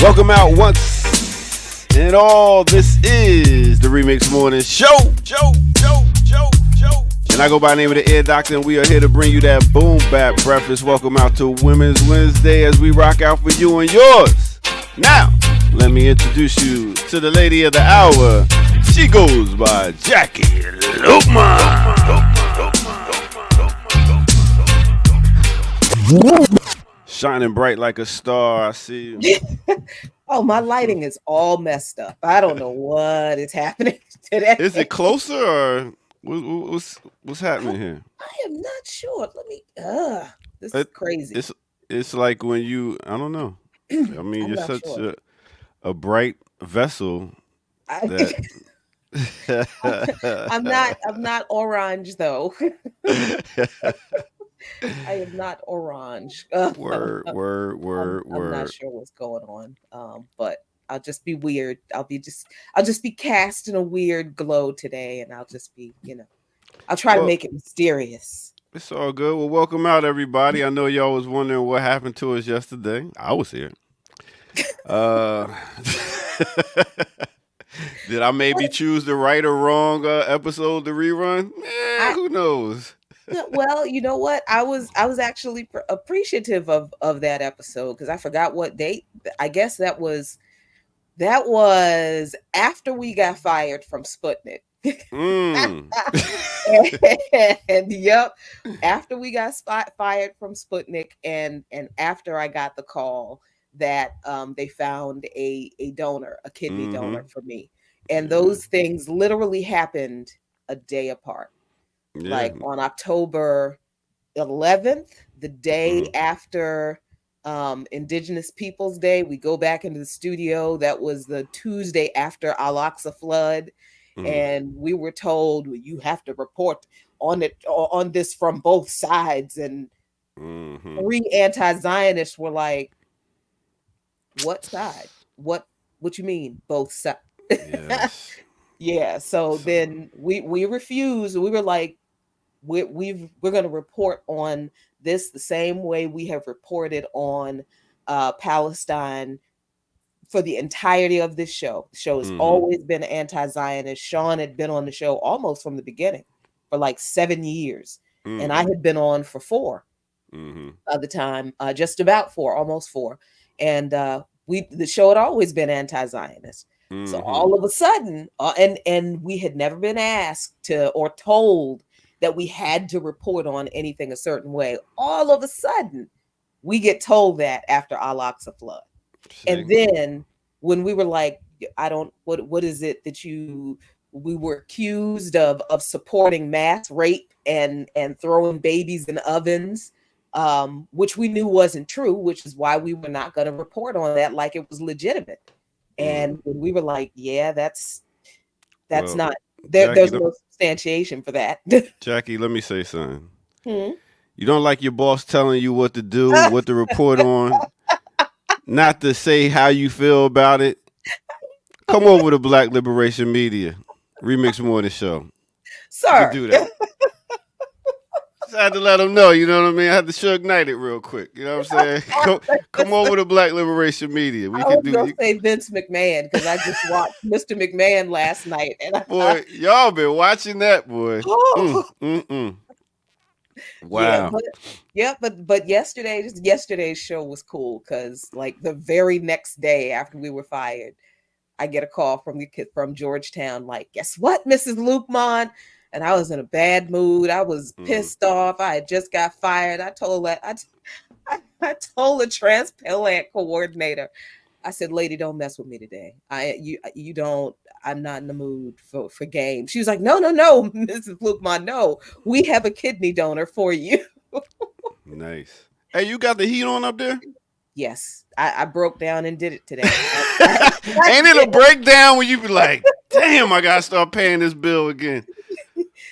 Welcome out once and all. This is the Remix Morning Show. And I go by the name of the Air Doctor, and we are here to bring you that boom bap breakfast. Welcome out to Women's Wednesday as we rock out for you and yours. Now, let me introduce you to the lady of the hour. She goes by Jackie Lukman. Shining bright like a star, I see you. Oh, my lighting is all messed up. I don't know what is happening today. Is it closer or what's happening here? I am not sure. Let me. This is crazy. It's like when you. I don't know. I mean, you're such a bright vessel. I'm not orange though. I am not orange. Word. I'm not sure what's going on. But I'll just be weird. I'll just be cast in a weird glow today, and I'll just be, I'll try to make it mysterious. It's all good. Well, welcome out, everybody. I know y'all was wondering what happened to us yesterday. I was here. Did I maybe choose the right or wrong episode to rerun? Who knows? Well, you know what? I was actually appreciative of that episode because I forgot what date. I guess that was after we got fired from Sputnik. And yep, after we got fired from Sputnik, and after I got the call that they found a donor, a kidney donor for me, and those things literally happened a day apart. Yeah. Like on October 11th, the day after Indigenous Peoples Day, we go back into the studio. That was the Tuesday after Al-Aqsa flood. And we were told, you have to report on this from both sides. And 3 anti-Zionists were like, what side? What you mean both sides? Yes. Yeah. So then we refused. We were like, we're going to report on this the same way we have reported on Palestine for the entirety of this show. The show has always been anti-Zionist. Sean had been on the show almost from the beginning for like 7 years. And I had been on for 4 at the time, just about 4, almost 4. And the show had always been anti-Zionist. So all of a sudden, and we had never been asked to or told that we had to report on anything a certain way. All of a sudden, we get told that after Al-Aqsa flood. And then when we were like, what is it that we were accused of supporting mass rape and throwing babies in ovens, which we knew wasn't true, which is why we were not going to report on that like it was legitimate. And when we were like, yeah, that's not there. There's no substantiation for that. Jackie, let me say something. You don't like your boss telling you what to do, what to report on, not to say how you feel about it. Come over to Black Liberation Media, Remix Morning Show. Sir. You do that. I had to let them know, you know what I mean? I had to Suge Knight it real quick. You know what I'm saying? Come over to Black Liberation Media. I was going to say Vince McMahon because I just watched Mr. McMahon last night. And boy, y'all been watching that, boy. Wow. But yesterday's show was cool because like the very next day after we were fired, I get a call from Georgetown like, guess what, Mrs. Lukman? And I was in a bad mood. I was pissed off. I had just got fired. I told the transplant coordinator, I said, lady, don't mess with me today. You don't. I'm not in the mood for games. She was like, no, Mrs. Flukman, no. We have a kidney donor for you. Nice. Hey, you got the heat on up there? Yes, I broke down and did it today. Ain't it a breakdown when you be like, damn, I gotta start paying this bill again?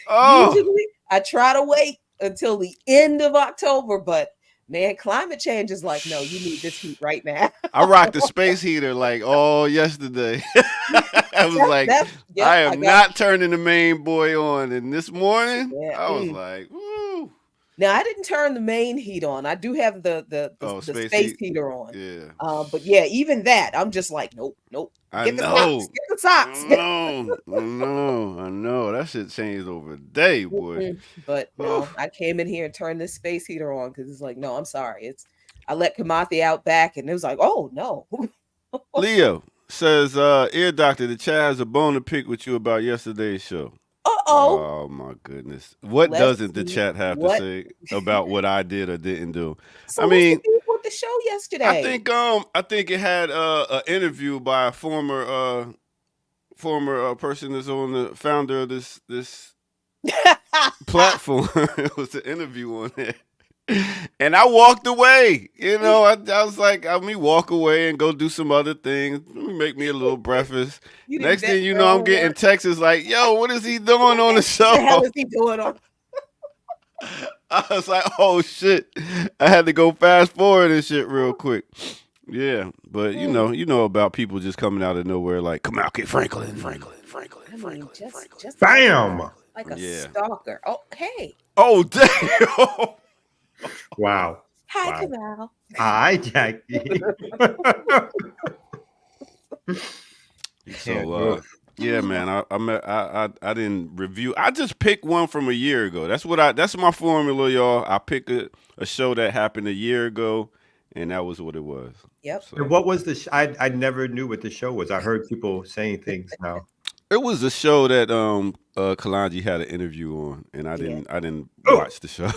Oh. Usually, I try to wait until the end of October, but man, climate change is like, no, you need this heat right now. I rocked the space heater like all yesterday. I was like, I am not turning the main boy on. And this morning, I was like, woo. Now I didn't turn the main heat on. I do have the space heater on. Yeah. But yeah, even that, I'm just like, nope. Get the socks. I know. That shit changed over a day, boy. But no, I came in here and turned this space heater on because it's like, no, I'm sorry. I let Kamathi out back, and it was like, oh no. Leo says, ear doctor, the Chad has a bone to pick with you about yesterday's show. Oh my goodness! What doesn't the chat have to say about what I did or didn't do? So I mean, with the show yesterday, I think it had an interview by a former person that's on the founder of this platform. It was an interview on there. And I walked away. You know, I was like, let me walk away and go do some other things. Let me make me a little breakfast. Next thing you know, I'm getting texts like, yo, what is he doing on the show? What the hell is he doing on? I was like, oh shit. I had to go fast forward and shit real quick. Yeah, but you know about people just coming out of nowhere like, come out, get Franklin. Just Bam! Like a stalker. Oh, hey. Oh, damn. Wow. Hi, Kamal. Hi, Jackie. So, yeah, man, I didn't review. I just picked one from a year ago. That's my formula, y'all. I pick a show that happened a year ago, and that was what it was. Yep. So. And what was the? I never knew what the show was. I heard people saying things now. It was a show that Kalanji had an interview on, and I didn't watch the show.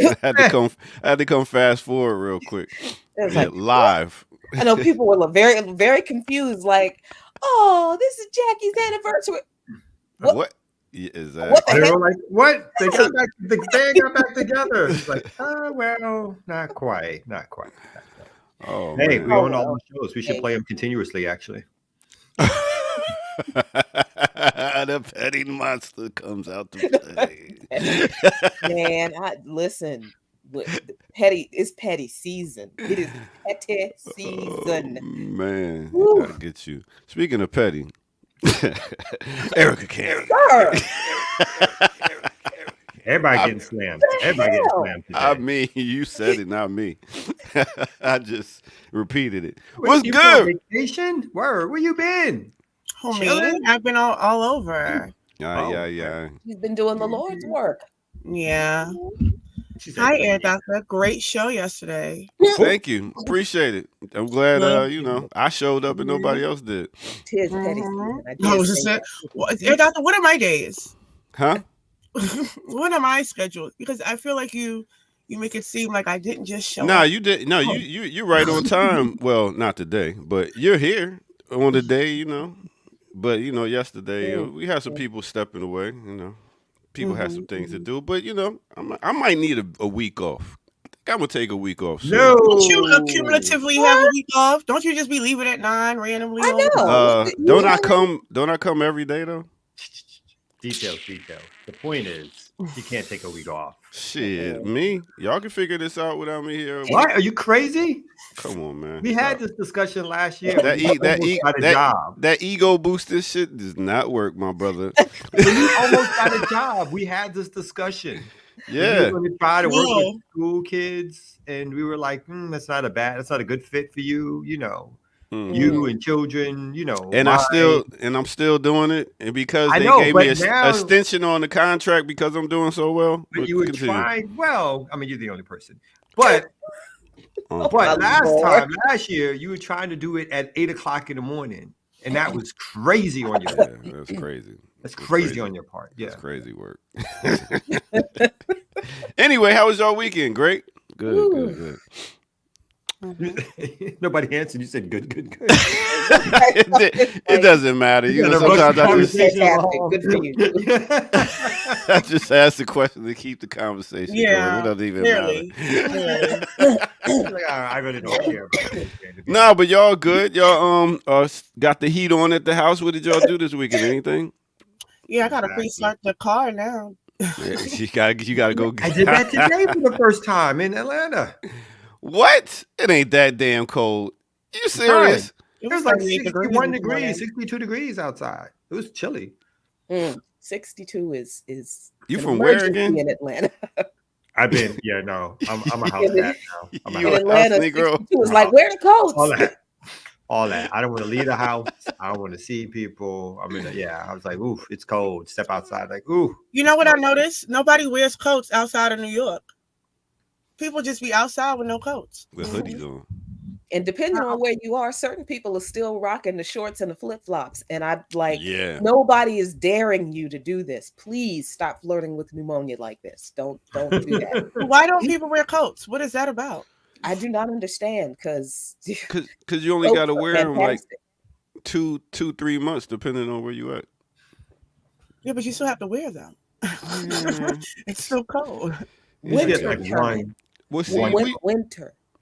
I had to come fast forward real quick. Live. I know people were very, very confused. Like, oh, this is Jackie's anniversary. What? Yeah, exactly. They were like, what? They got back. The band got back together. It's like, well, not quite. Oh, hey, man. we own all the shows. We should play them continuously, actually. The petty monster comes out to play. Man, listen. It's petty season. It is petty season. Oh, man, woo. Gotta get you. Speaking of petty, Erica Kane. Everybody getting slammed. Everybody getting slammed today. I mean, you said it, not me. I just repeated it. What's good? Vacation? Where you been? Me? I've been all over. Yeah. He's been doing the Lord's work. Yeah. Hi, Air Doctor. Great show yesterday. Thank you. Appreciate it. I'm glad, I showed up and nobody else did. Tis petty season. Air Doctor, what are my days? Huh? What am I scheduled? Because I feel like you make it seem like I didn't just show up. You did. No, you're right on time. Well, not today, but you're here on the day, But yesterday we had some people stepping away. People had some things to do. But I might need a week off. I think I'm gonna take a week off. Soon. No, don't you accumulatively have a week off? Don't you just be leaving at 9 randomly? I know. Don't I come every day though? Details. The point is, you can't take a week off. Shit, me? Y'all can figure this out without me here. What? Are you crazy? Come on, man. We had this discussion last year. That ego booster shit does not work, my brother. When you almost got a job, we had this discussion. Yeah. We were going to try to work with school kids, and we were like, that's not a good fit for you, you and children, And I'm still doing it, and because they gave me an extension on the contract because I'm doing so well. But you were trying. Well, I mean, you're the only person. But last year, you were trying to do it at 8:00 in the morning, and that was crazy on your part. Yeah, that's crazy. That's crazy on your part. Yeah, that's crazy work. Anyway, how was your weekend? Great. Good. Nobody answered. You said good. It doesn't matter. You know, sometimes good for you. I just ask the question to keep the conversation going. It doesn't even matter. I really don't care. No, but y'all good. Y'all got the heat on at the house. What did y'all do this weekend? Anything? Yeah, I gotta pre-start the car now. Yeah, you gotta go. I did that today for the first time in Atlanta. What? It ain't that damn cold. You serious? It was like 61 degrees, 62 degrees outside. It was chilly. 62 is you from where again? In Atlanta. I've been, I'm a house cat now. I'm in Atlanta, 62 is like, where the coats? All that. I don't want to leave the house. I don't want to see people. I mean, I was like, oof, it's cold. Step outside, like, ooh. You know what I noticed? Nobody wears coats outside of New York. People just be outside with no coats. With hoodies on. And depending on where you are, certain people are still rocking the shorts and the flip-flops. And nobody is daring you to do this. Please stop flirting with pneumonia like this. Don't do that. Why don't people wear coats? What is that about? I do not understand because you only got to wear them like 2-3 months depending on where you at. Yeah, but you still have to wear them. It's still cold. Winter.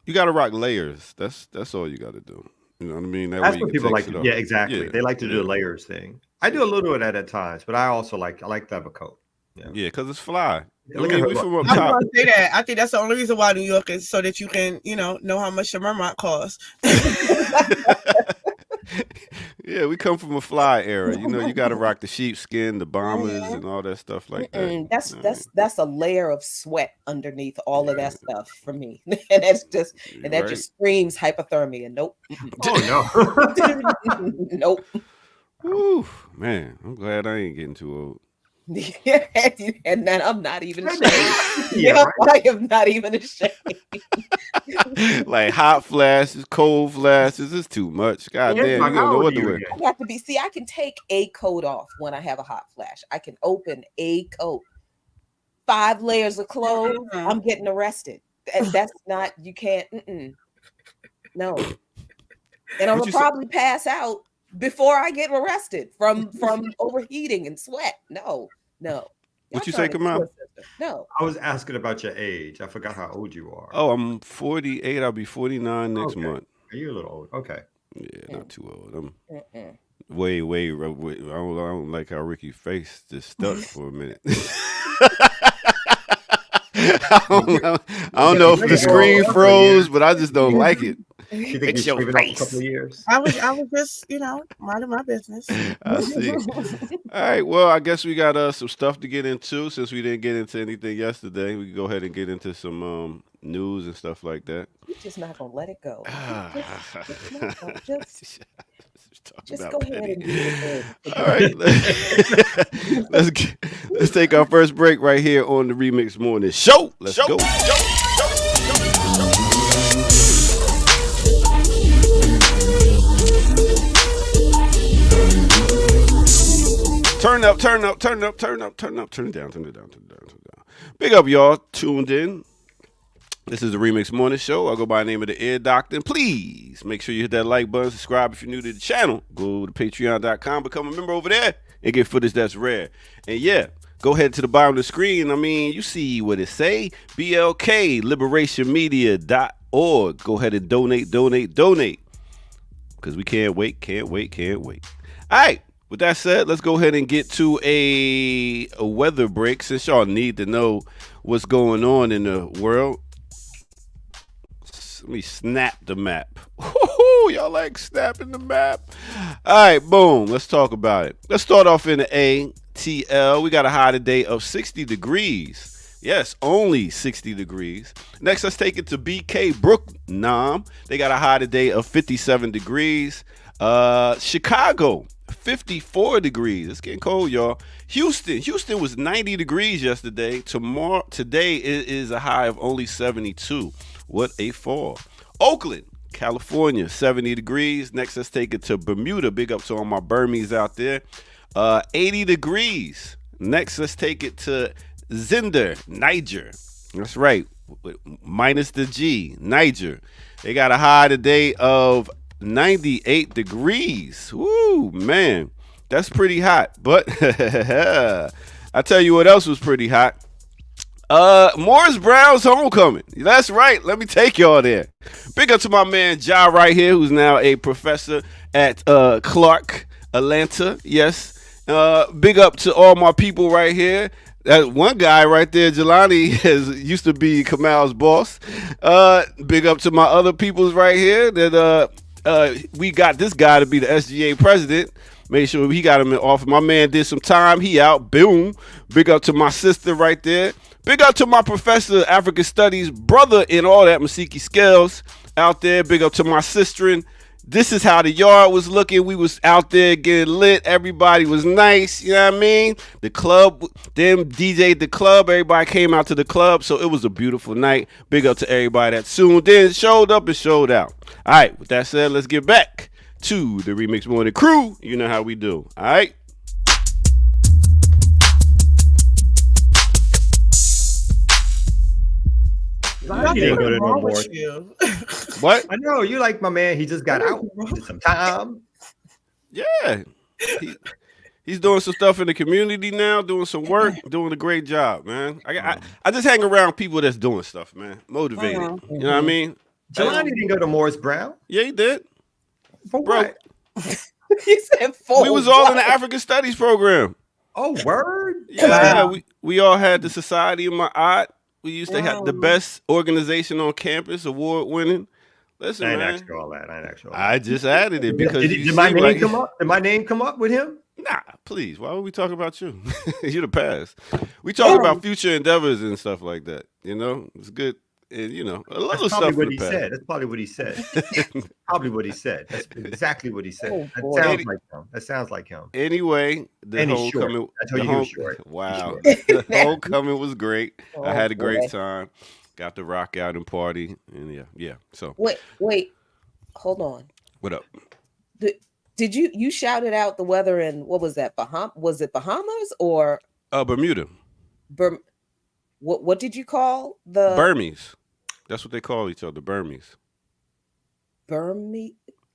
You got to rock layers. That's all you got to do. You know what I mean? That's what people like to do. Yeah, exactly. Yeah. They like to do the layers thing. I do a little of that at times, but I also like to have a coat. Yeah, because it's fly. I was going to say that. I think that's the only reason why New York is so that you can, know how much your Mermont costs. Yeah, we come from a fly era. You got to rock the sheepskin, the bombers, and all that stuff like that. That's a layer of sweat underneath all of that stuff for me, and that just screams hypothermia. Nope. Oh no. Nope. Woo, man, I'm glad I ain't getting too old. And then I'm not even ashamed. I am not even ashamed. Like hot flashes, cold flashes, it's too much. God damn, you don't know what to wear. I have to be. See, I can take a coat off when I have a hot flash. I can open a coat. 5 layers of clothes. I'm getting arrested. And that's not. You can't. No. And I'm gonna probably pass out before I get arrested from overheating and sweat. No. What you say, Kamal? No. I was asking about your age. I forgot how old you are. Oh, I'm 48. I'll be 49 next month. Are you a little old? Okay. Yeah, not too old. I'm way. I don't like how Ricky's face just stuck for a minute. I don't know if the screen froze, but I just don't like it. You think you're shaving off a couple of years? I was just, minding my business. I see. All right. Well, I guess we got some stuff to get into since we didn't get into anything yesterday. We can go ahead and get into some news and stuff like that. You're just not gonna let it go. Just go ahead and do it. All right. Let's take our first break right here on the Remix Morning Show. Let's go. Turn up, turn it down. Big up, y'all. Tuned in. This is the Remix Morning Show. I go by the name of the Ear Doctor. And please make sure you hit that like button, subscribe if you're new to the channel. Go to patreon.com, become a member over there, and get footage that's rare. And yeah, go ahead to the bottom of the screen. I mean, you see what it say. BLKLiberationMedia.org. Go ahead and donate. Because we can't wait. All right. With that said, let's go ahead and get to a weather break since y'all need to know what's going on in the world. Let me snap the map. Y'all like snapping the map? All right, boom. Let's talk about it. Let's start off in the ATL. We got a high today of 60 degrees. Yes, only 60 degrees. Next, let's take it to BK Brooklyn. They got a high today of 57 degrees. Chicago, 54 degrees. It's getting cold, y'all. Houston was 90 degrees yesterday. Today it is a high of only 72. What a fall. Oakland, California, 70 degrees. Next, let's take it to Bermuda. Big up to all my Burmese out there. 80 degrees. Next, let's take it to Zinder, Niger. That's right. Minus the G, Niger. They got a high today of 98 degrees. Woo, man. That's pretty hot. But I tell you what else was pretty hot. Morris Brown's homecoming. That's right. Let me take y'all there. Big up to my man Ja right here, who's now a professor at Clark, Atlanta. Yes. Big up to all my people right here. That one guy right there, Jelani, used to be Kamal's boss. Big up to my other peoples right here. That we got this guy to be the SGA president. Made sure he got him in office. My man did some time. He out. Boom. Big up to my sister right there. Big up to my professor of African Studies, brother in all that, Masiki Scales out there. Big up to my sister. This is how the yard was looking. We was out there getting lit. Everybody was nice. You know what I mean? The club, them DJ'd the club. Everybody came out to the club. So it was a beautiful night. Big up to everybody that tuned in, showed up, and showed out. All right. With that said, let's get back to the Remix Morning Crew. You know how we do. All right. He didn't go to no more. What? I know you like my man. He just got out. Did some time. Yeah. He's doing some stuff in the community now, doing some work, doing a great job, man. I just hang around people that's doing stuff, man. Motivated. You know what I mean? Jelani didn't go to Morris Brown. Yeah, he did. For what? He said for We was all in the African Studies program. Oh, word? Yeah, we all had the Society of my Art. We used to have the best organization on campus, award winning. Listen, I ain't man. asked you all that. I just added it because did my name come up? Did my name come up with him? Nah, please. Why would we talk about you? You're the past. We talk about future endeavors and stuff like that. You know, it's good. And, you know, a little stuff. What he said. That's probably what he said. Probably what he said. That's exactly what he said. That sounds like him. Anyway, the homecoming. I told you he was short. Wow, the homecoming was great. I had a great time. Got to rock out and party, and yeah. So wait, hold on. What up? Did you shouted out the weather in what was that? Was it Bahamas or Bermuda? What did you call the Burmese? That's what they call each other, Burmese. Burmese?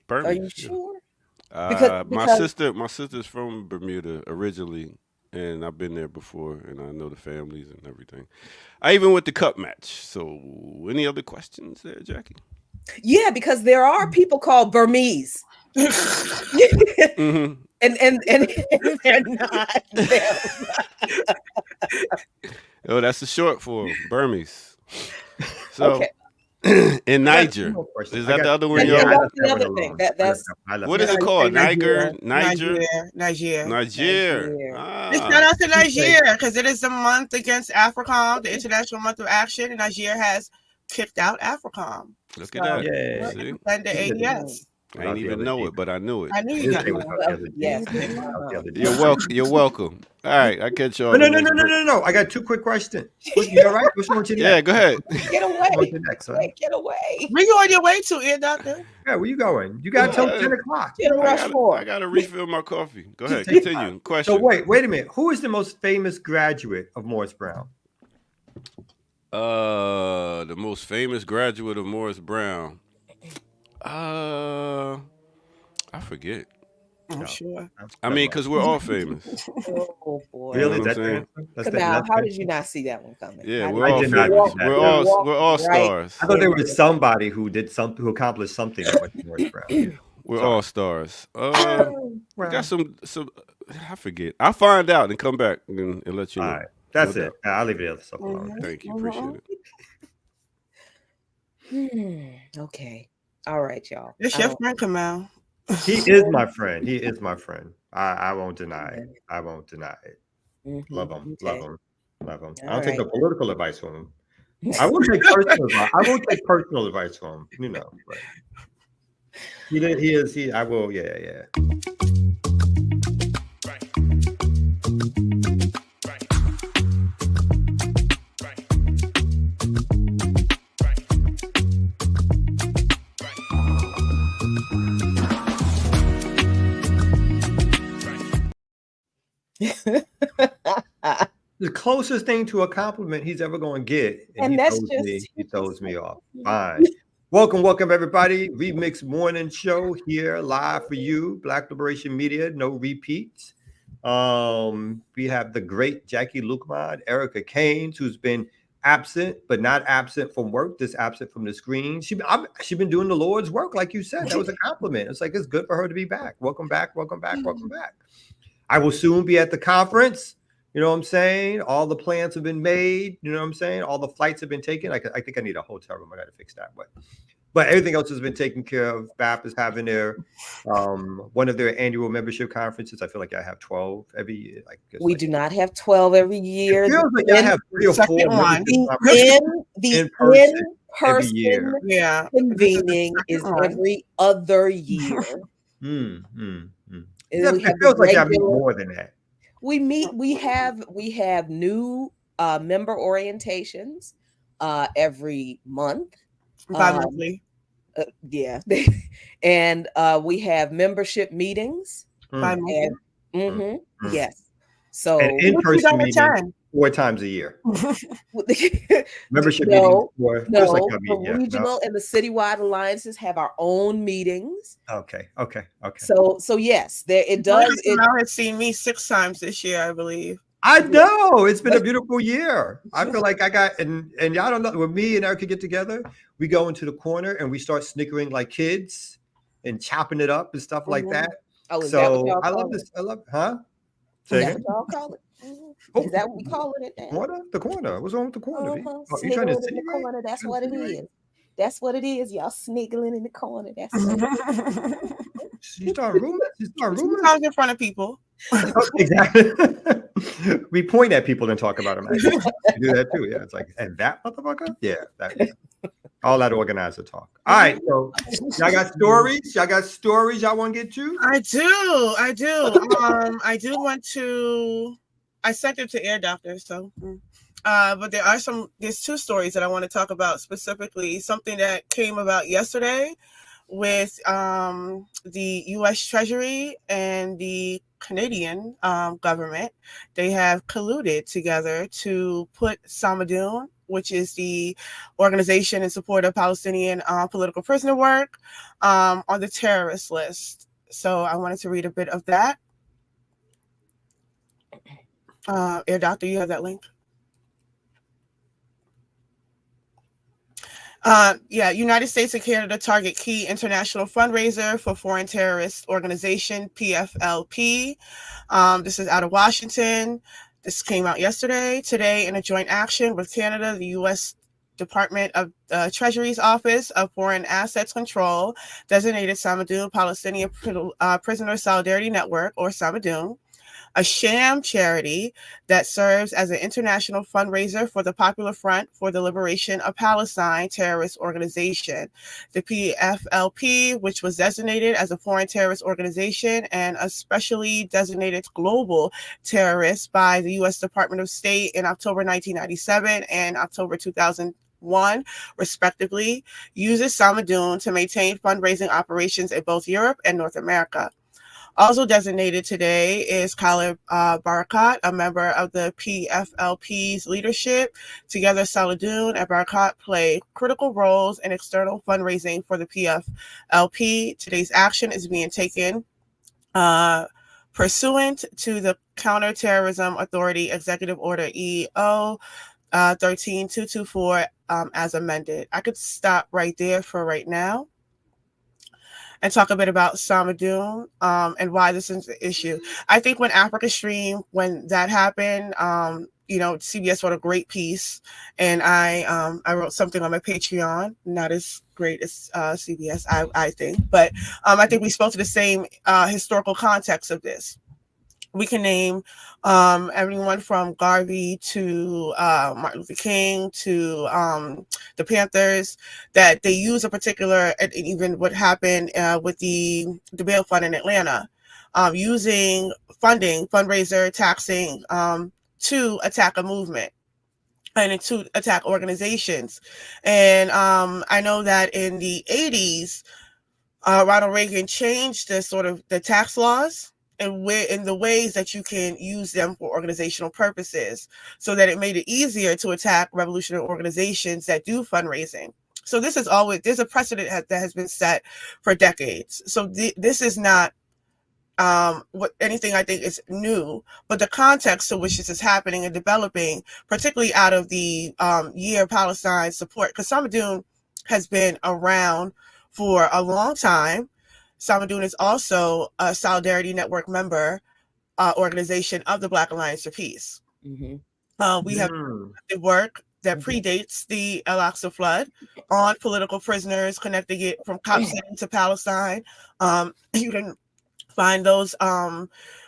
Are you sure? Because my sister's from Bermuda originally, and I've been there before, and I know the families and everything. I even went to Cup Match. So, any other questions there, Jackie? Yeah, because there are people called Burmese. Mm-hmm. and they're not. Oh, that's the short for Burmese. So, in Niger, is that the other one? That's the other thing. That's what is it called? Niger. It's not out to Niger because it is the month against AFRICOM, the International Month of Action, and Niger has kicked out AFRICOM. Look at that. Yeah. See? And the AES. I didn't even know it, but I knew it. I knew you got it. Yes. You're welcome. You're welcome. All right, I catch y'all. No. I got two quick questions. You all right? What's wrong with you? Yeah, go ahead. Get away. Next, Get away. Where you on your way to, Ear Doctor? Yeah, where you going? You got till 10 o'clock. I got to refill my coffee. Go ahead. Continue. Question. So wait a minute. Who is the most famous graduate of Morris Brown? The most famous graduate of Morris Brown. I forget. I'm sure. I mean, because we're all famous. Oh boy! Really? You know how did you not see that one coming? Yeah, we're all famous. We're all stars. I thought there was somebody who did something, who accomplished something that went to Morris Brown. We're all stars. We got some. I forget. I'll find out and come back and let you know. All right, that's it. I'll leave it alone. Thank you. Appreciate it. Okay. All right, y'all. It's your friend, Kamal. He is my friend. I won't deny it. I won't deny it. Mm-hmm. Love him. All I don't take no political advice from him. I won't take personal advice from him. You know. But he is. I will. Yeah. The closest thing to a compliment he's ever going to get, and that's he throws me off. Fine. Welcome, everybody. Remix Morning Show here live for you. Black Liberation Media, no repeats. We have the great Jackie Lukman, Erica Keynes, who's been absent, but not absent from work, just absent from the screen. She's been doing the Lord's work, like you said. That was a compliment. It's like, it's good for her to be back. Welcome back, welcome back, welcome back. I will soon be at the conference. You know what I'm saying? All the plans have been made. You know what I'm saying? All the flights have been taken. I think I need a hotel room. I got to fix that. But everything else has been taken care of. BAP is having their one of their annual membership conferences. I feel like I have 12 every year. We do not have 12 every year. It feels like I have 3 or 4 in person yeah, convening is every other year. It feels like I meet more than that. We have new member orientations every month. Bi-monthly. Yeah. And we have membership meetings. Yes. So and in-person meetings 4 times a year. Membership meetings the regional and the citywide alliances have our own meetings. Okay. So yes, it does. Now has seen me 6 times this year, I believe. I know it's been a beautiful year. I feel like I got and y'all don't know, when me and Erica get together, we go into the corner and we start snickering like kids and chopping it up and stuff like that. Oh, is so that what y'all I call love it? this. I love, Is that what y'all call it? Is that what we calling it now? The corner. What's wrong with the corner? You trying to in the corner? That's what it is. That's what it is. Y'all sniggling in the corner. That's what it is. She's starting rumors. Sometimes in front of people. Exactly. We point at people and talk about them. We do that too. Yeah, it's like, and that motherfucker. Yeah, all that organizer talk. All right, so y'all got stories. Y'all want to get to? I do. I do want to. I sent it to Air Doctor, so. But there's 2 stories that I want to talk about specifically. Something that came about yesterday with the U.S. Treasury and the Canadian government. They have colluded together to put Samidoun, which is the organization in support of Palestinian political prisoner work, on the terrorist list. So I wanted to read a bit of that. Air Doctor, you have that link? United States and Canada target key international fundraiser for foreign terrorist organization, PFLP. This is out of Washington. This came out yesterday. Today, in a joint action with Canada, the U.S. Department of Treasury's Office of Foreign Assets Control designated Samidoun Palestinian Prisoner Solidarity Network, or Samidoun, a sham charity that serves as an international fundraiser for the Popular Front for the Liberation of Palestine terrorist organization. The PFLP, which was designated as a foreign terrorist organization and a specially designated global terrorist by the U.S. Department of State in October 1997 and October 2001, respectively, uses Samidoun to maintain fundraising operations in both Europe and North America. Also designated today is Khalid Barakat, a member of the PFLP's leadership. Together, Samidoun and Barakat play critical roles in external fundraising for the PFLP. Today's action is being taken pursuant to the Counterterrorism Authority Executive Order EO 13224 as amended. I could stop right there for right now and talk a bit about Samidoun and why this is an issue. I think when Africa Stream, when that happened, CBS wrote a great piece, and I wrote something on my Patreon, not as great as CBS, I think, but I think we spoke to the same historical context of this. We can name everyone from Garvey to Martin Luther King to the Panthers, that they use a particular, and even what happened with the bail fund in Atlanta, using fundraiser, taxing to attack a movement and to attack organizations. And I know that in the 80s, Ronald Reagan changed the tax laws and in the ways that you can use them for organizational purposes, so that it made it easier to attack revolutionary organizations that do fundraising. So this is always, there's a precedent that has been set for decades. So this is not what anything I think is new, but the context to which this is happening and developing, particularly out of the year of Palestine support, because Samidoun has been around for a long time. Samidoun is also a Solidarity Network member organization of the Black Alliance for Peace. We have work that predates the Al-Aqsa flood on political prisoners, connecting it from Cop City to Palestine. You can find those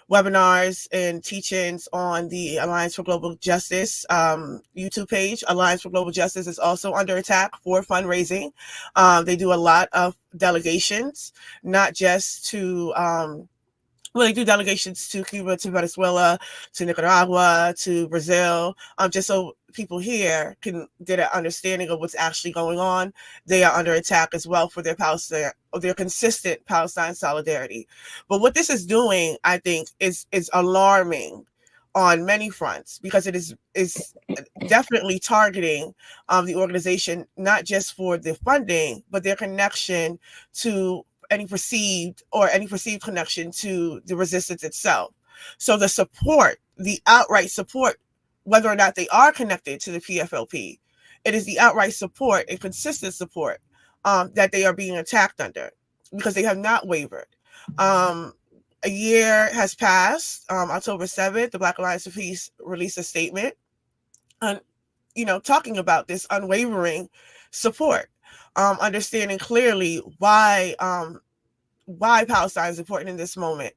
webinars and teach-ins on the Alliance for Global Justice YouTube page. Alliance for Global Justice is also under attack for fundraising. They do a lot of delegations, not just to they do delegations to Cuba, to Venezuela, to Nicaragua, to Brazil, just so people here can get an understanding of what's actually going on. They are under attack as well for their consistent Palestine solidarity. But what this is doing, I think, is alarming on many fronts, because it is definitely targeting the organization, not just for the funding, but their connection to any perceived connection to the resistance itself. So the support, the outright support, whether or not they are connected to the PFLP, it is the outright support and consistent support that they are being attacked under, because they have not wavered. A year has passed. October 7th, the Black Alliance for Peace released a statement on, talking about this unwavering support, understanding clearly why Palestine is important in this moment,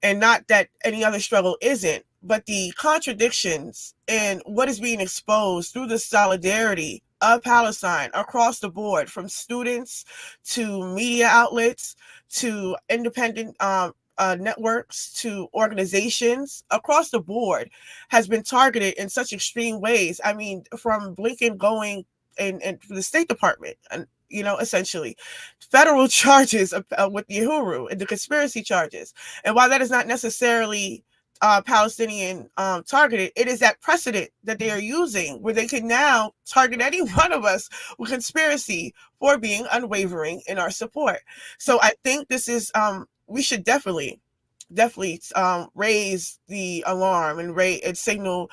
and not that any other struggle isn't, but the contradictions in what is being exposed through the solidarity of Palestine across the board, from students to media outlets to independent networks to organizations across the board, has been targeted in such extreme ways. I mean, from Blinken going and the State Department, and essentially federal charges with Yehuru and the conspiracy charges. And while that is not necessarily Palestinian targeted, it is that precedent that they are using, where they can now target any one of us with conspiracy for being unwavering in our support. So I think this is we should definitely raise the alarm and signal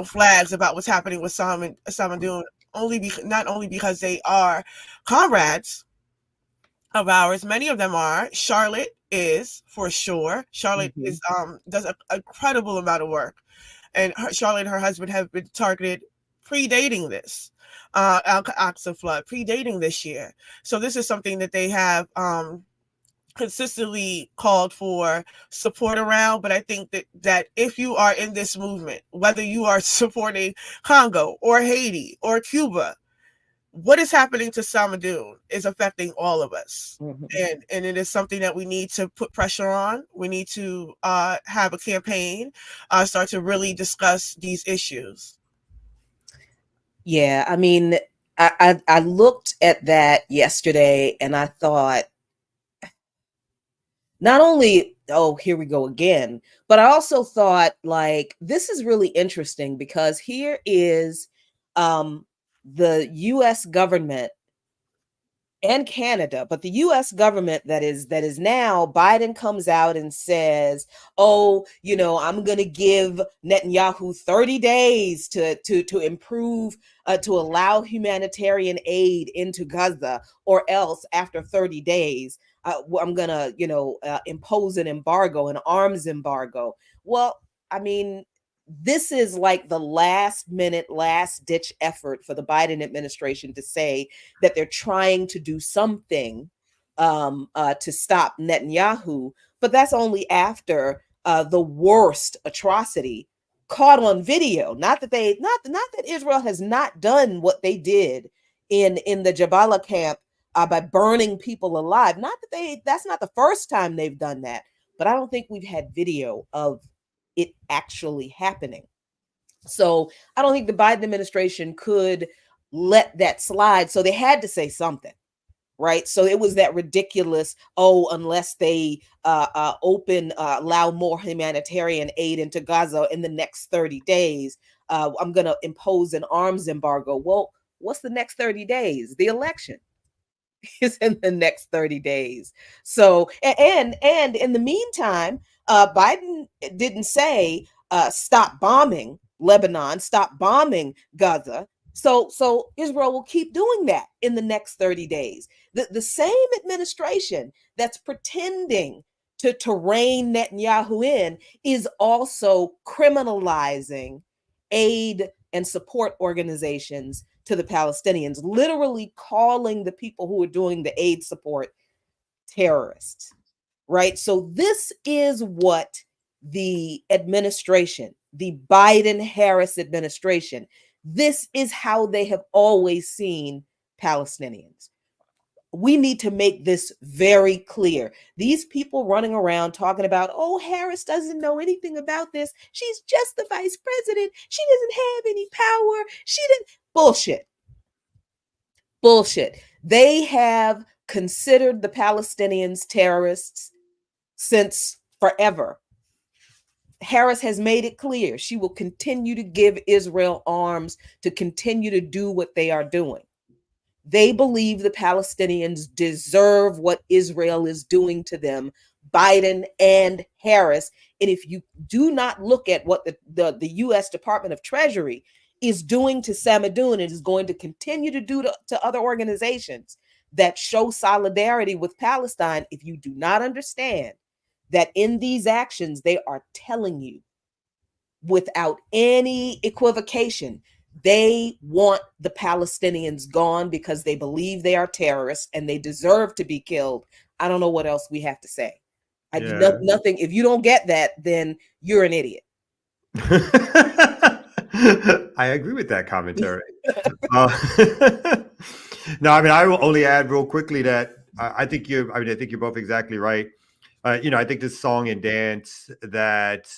flags about what's happening with Samidoun, not only because they are comrades of ours. Many of them are. Charlotte is, for sure. Charlotte is does an incredible amount of work, and Charlotte and her husband have been targeted predating this Al-Aqsa flood, predating this year. So this is something that they have consistently called for support around. But I think that if you are in this movement, whether you are supporting Congo or Haiti or Cuba, what is happening to Samidoun is affecting all of us. And it is something that we need to put pressure on. We need to have a campaign, start to really discuss these issues. Yeah, I mean, I looked at that yesterday and I thought, not only, oh, here we go again, but I also thought, like, this is really interesting, because here is the US government and Canada, but the US government that is now, Biden comes out and says, oh, I'm going to give Netanyahu 30 days to improve, to allow humanitarian aid into Gaza, or else after 30 days, I'm going to, impose an embargo, an arms embargo. Well, I mean, this is like the last minute, last ditch effort for the Biden administration to say that they're trying to do something to stop Netanyahu. But that's only after the worst atrocity caught on video. Not that Israel has not done what they did in the Jabalah camp by burning people alive. That's not the first time they've done that. But I don't think we've had video of it actually happening. So I don't think the Biden administration could let that slide. So they had to say something, right? So it was that ridiculous, unless they allow more humanitarian aid into Gaza in the next 30 days, I'm going to impose an arms embargo. Well, what's the next 30 days? The election is in the next 30 days. So, and in the meantime, Biden didn't say stop bombing Lebanon, stop bombing Gaza. So Israel will keep doing that in the next 30 days. The same administration that's pretending to rein Netanyahu in is also criminalizing aid and support organizations to the Palestinians, literally calling the people who are doing the aid support terrorists, right? So this is what the administration, the Biden-Harris administration, this is how they have always seen Palestinians. We need to make this very clear. These people running around talking about, oh, Harris doesn't know anything about this. She's just the vice president. She doesn't have any power. She didn't. Bullshit. Bullshit. They have considered the Palestinians terrorists since forever. Harris has made it clear she will continue to give Israel arms to continue to do what they are doing. They believe the Palestinians deserve what Israel is doing to them, Biden and Harris. And if you do not look at what the U.S. Department of Treasury is doing to Samidoun and is going to continue to do to other organizations that show solidarity with Palestine, if you do not understand that in these actions, they are telling you without any equivocation, they want the Palestinians gone because they believe they are terrorists and they deserve to be killed. I don't know what else we have to say. Nothing. If you don't get that, then you're an idiot. I agree with that commentary. No, I mean, I will only add real quickly that I think you're both exactly right. I think this song and dance that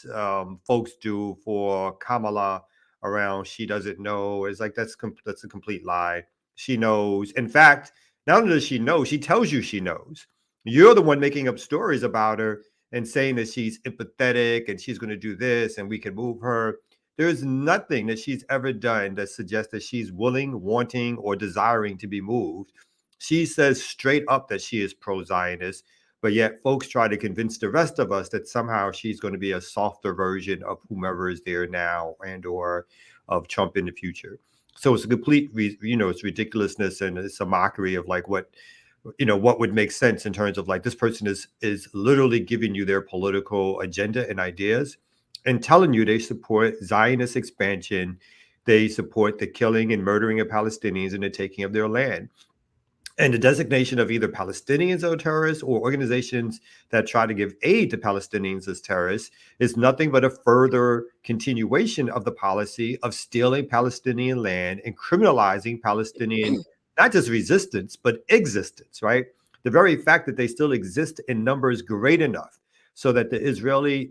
folks do for Kamala around "She Doesn't Know" is like that's a complete lie. She knows. In fact, not only does she know, she tells you she knows. You're the one making up stories about her and saying that she's empathetic and she's going to do this and we can move her. There is nothing that she's ever done that suggests that she's willing, wanting, or desiring to be moved. She says straight up that she is pro-Zionist, but yet folks try to convince the rest of us that somehow she's going to be a softer version of whomever is there now and or of Trump in the future. So it's a complete, it's ridiculousness, and it's a mockery of like what would make sense in terms of like this person is literally giving you their political agenda and ideas and telling you they support Zionist expansion, they support the killing and murdering of Palestinians and the taking of their land. And the designation of either Palestinians as terrorists or organizations that try to give aid to Palestinians as terrorists is nothing but a further continuation of the policy of stealing Palestinian land and criminalizing Palestinian, not just resistance, but existence, right? The very fact that they still exist in numbers great enough so that the Israeli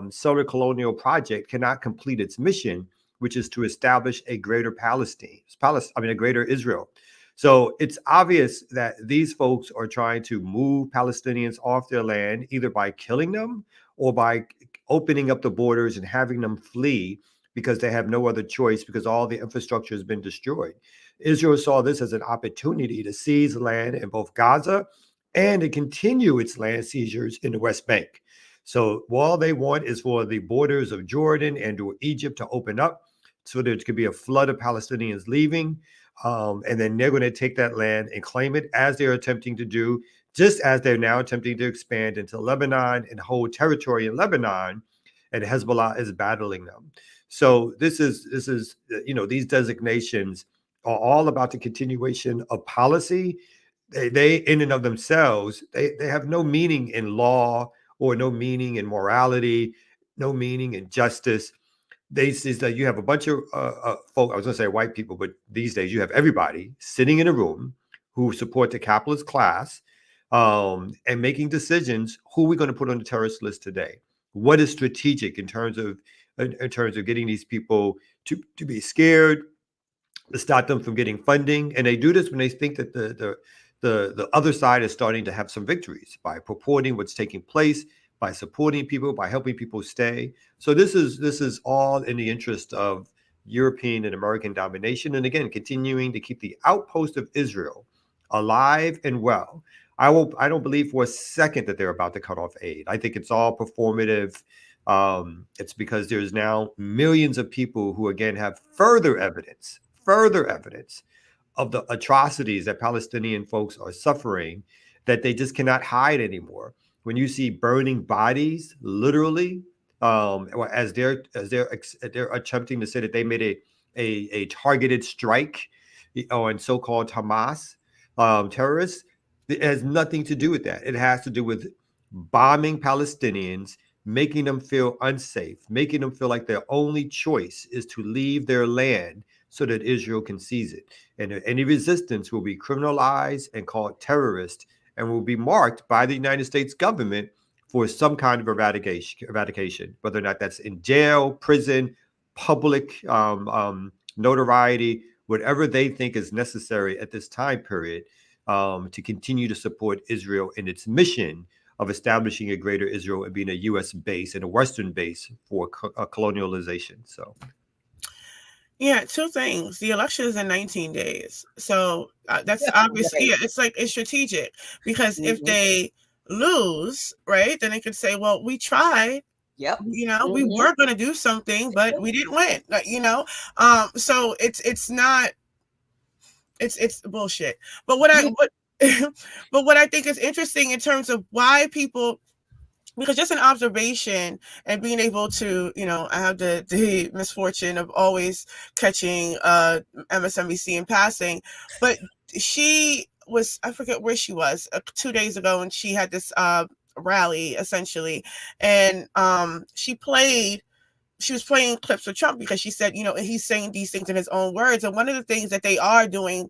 solar colonial project cannot complete its mission, which is to establish a greater a greater Israel. So it's obvious that these folks are trying to move Palestinians off their land, either by killing them or by opening up the borders and having them flee because they have no other choice because all the infrastructure has been destroyed. Israel saw this as an opportunity to seize land in both Gaza and to continue its land seizures in the West Bank. So all they want is for the borders of Jordan and or Egypt to open up so there could be a flood of Palestinians leaving. And then they're going to take that land and claim it as they're attempting to do, just as they're now attempting to expand into Lebanon and hold territory in Lebanon, and Hezbollah is battling them. So this is these designations are all about the continuation of policy. They in and of themselves, they have no meaning in law or no meaning in morality, no meaning in justice. They says that you have a bunch of folk, I was going to say white people, but these days you have everybody sitting in a room who support the capitalist class and making decisions. Who are we going to put on the terrorist list today? What is strategic in terms of getting these people to be scared, to stop them from getting funding? And they do this when they think that the other side is starting to have some victories by purporting what's taking place, by supporting people, by helping people stay. So this is all in the interest of European and American domination, and again, continuing to keep the outpost of Israel alive and well. I don't believe for a second that they're about to cut off aid. I think it's all performative. It's because there's now millions of people who, again, have further evidence of the atrocities that Palestinian folks are suffering, that they just cannot hide anymore. When you see burning bodies, literally, as they're attempting to say that they made a targeted strike on so-called Hamas terrorists, it has nothing to do with that. It has to do with bombing Palestinians, making them feel unsafe, making them feel like their only choice is to leave their land so that Israel can seize it. And any resistance will be criminalized and called terrorist, and will be marked by the United States government for some kind of eradication, whether or not that's in jail, prison, public notoriety, whatever they think is necessary at this time period to continue to support Israel in its mission of establishing a greater Israel and being a U.S. base and a Western base for colonialization. So. Yeah, two things. The election is in 19 days. So that's obviously, it's strategic, because if they lose, right, then they could say, well, we tried. Yep. We were going to do something, but we didn't win, so it's not, it's bullshit. But what I think is interesting in terms of why people, because just an observation and being able to, I have the misfortune of always catching MSNBC in passing, but she was, I forget where she was 2 days ago, and she had this rally essentially, and she was playing clips of Trump, because she said, he's saying these things in his own words. And one of the things that they are doing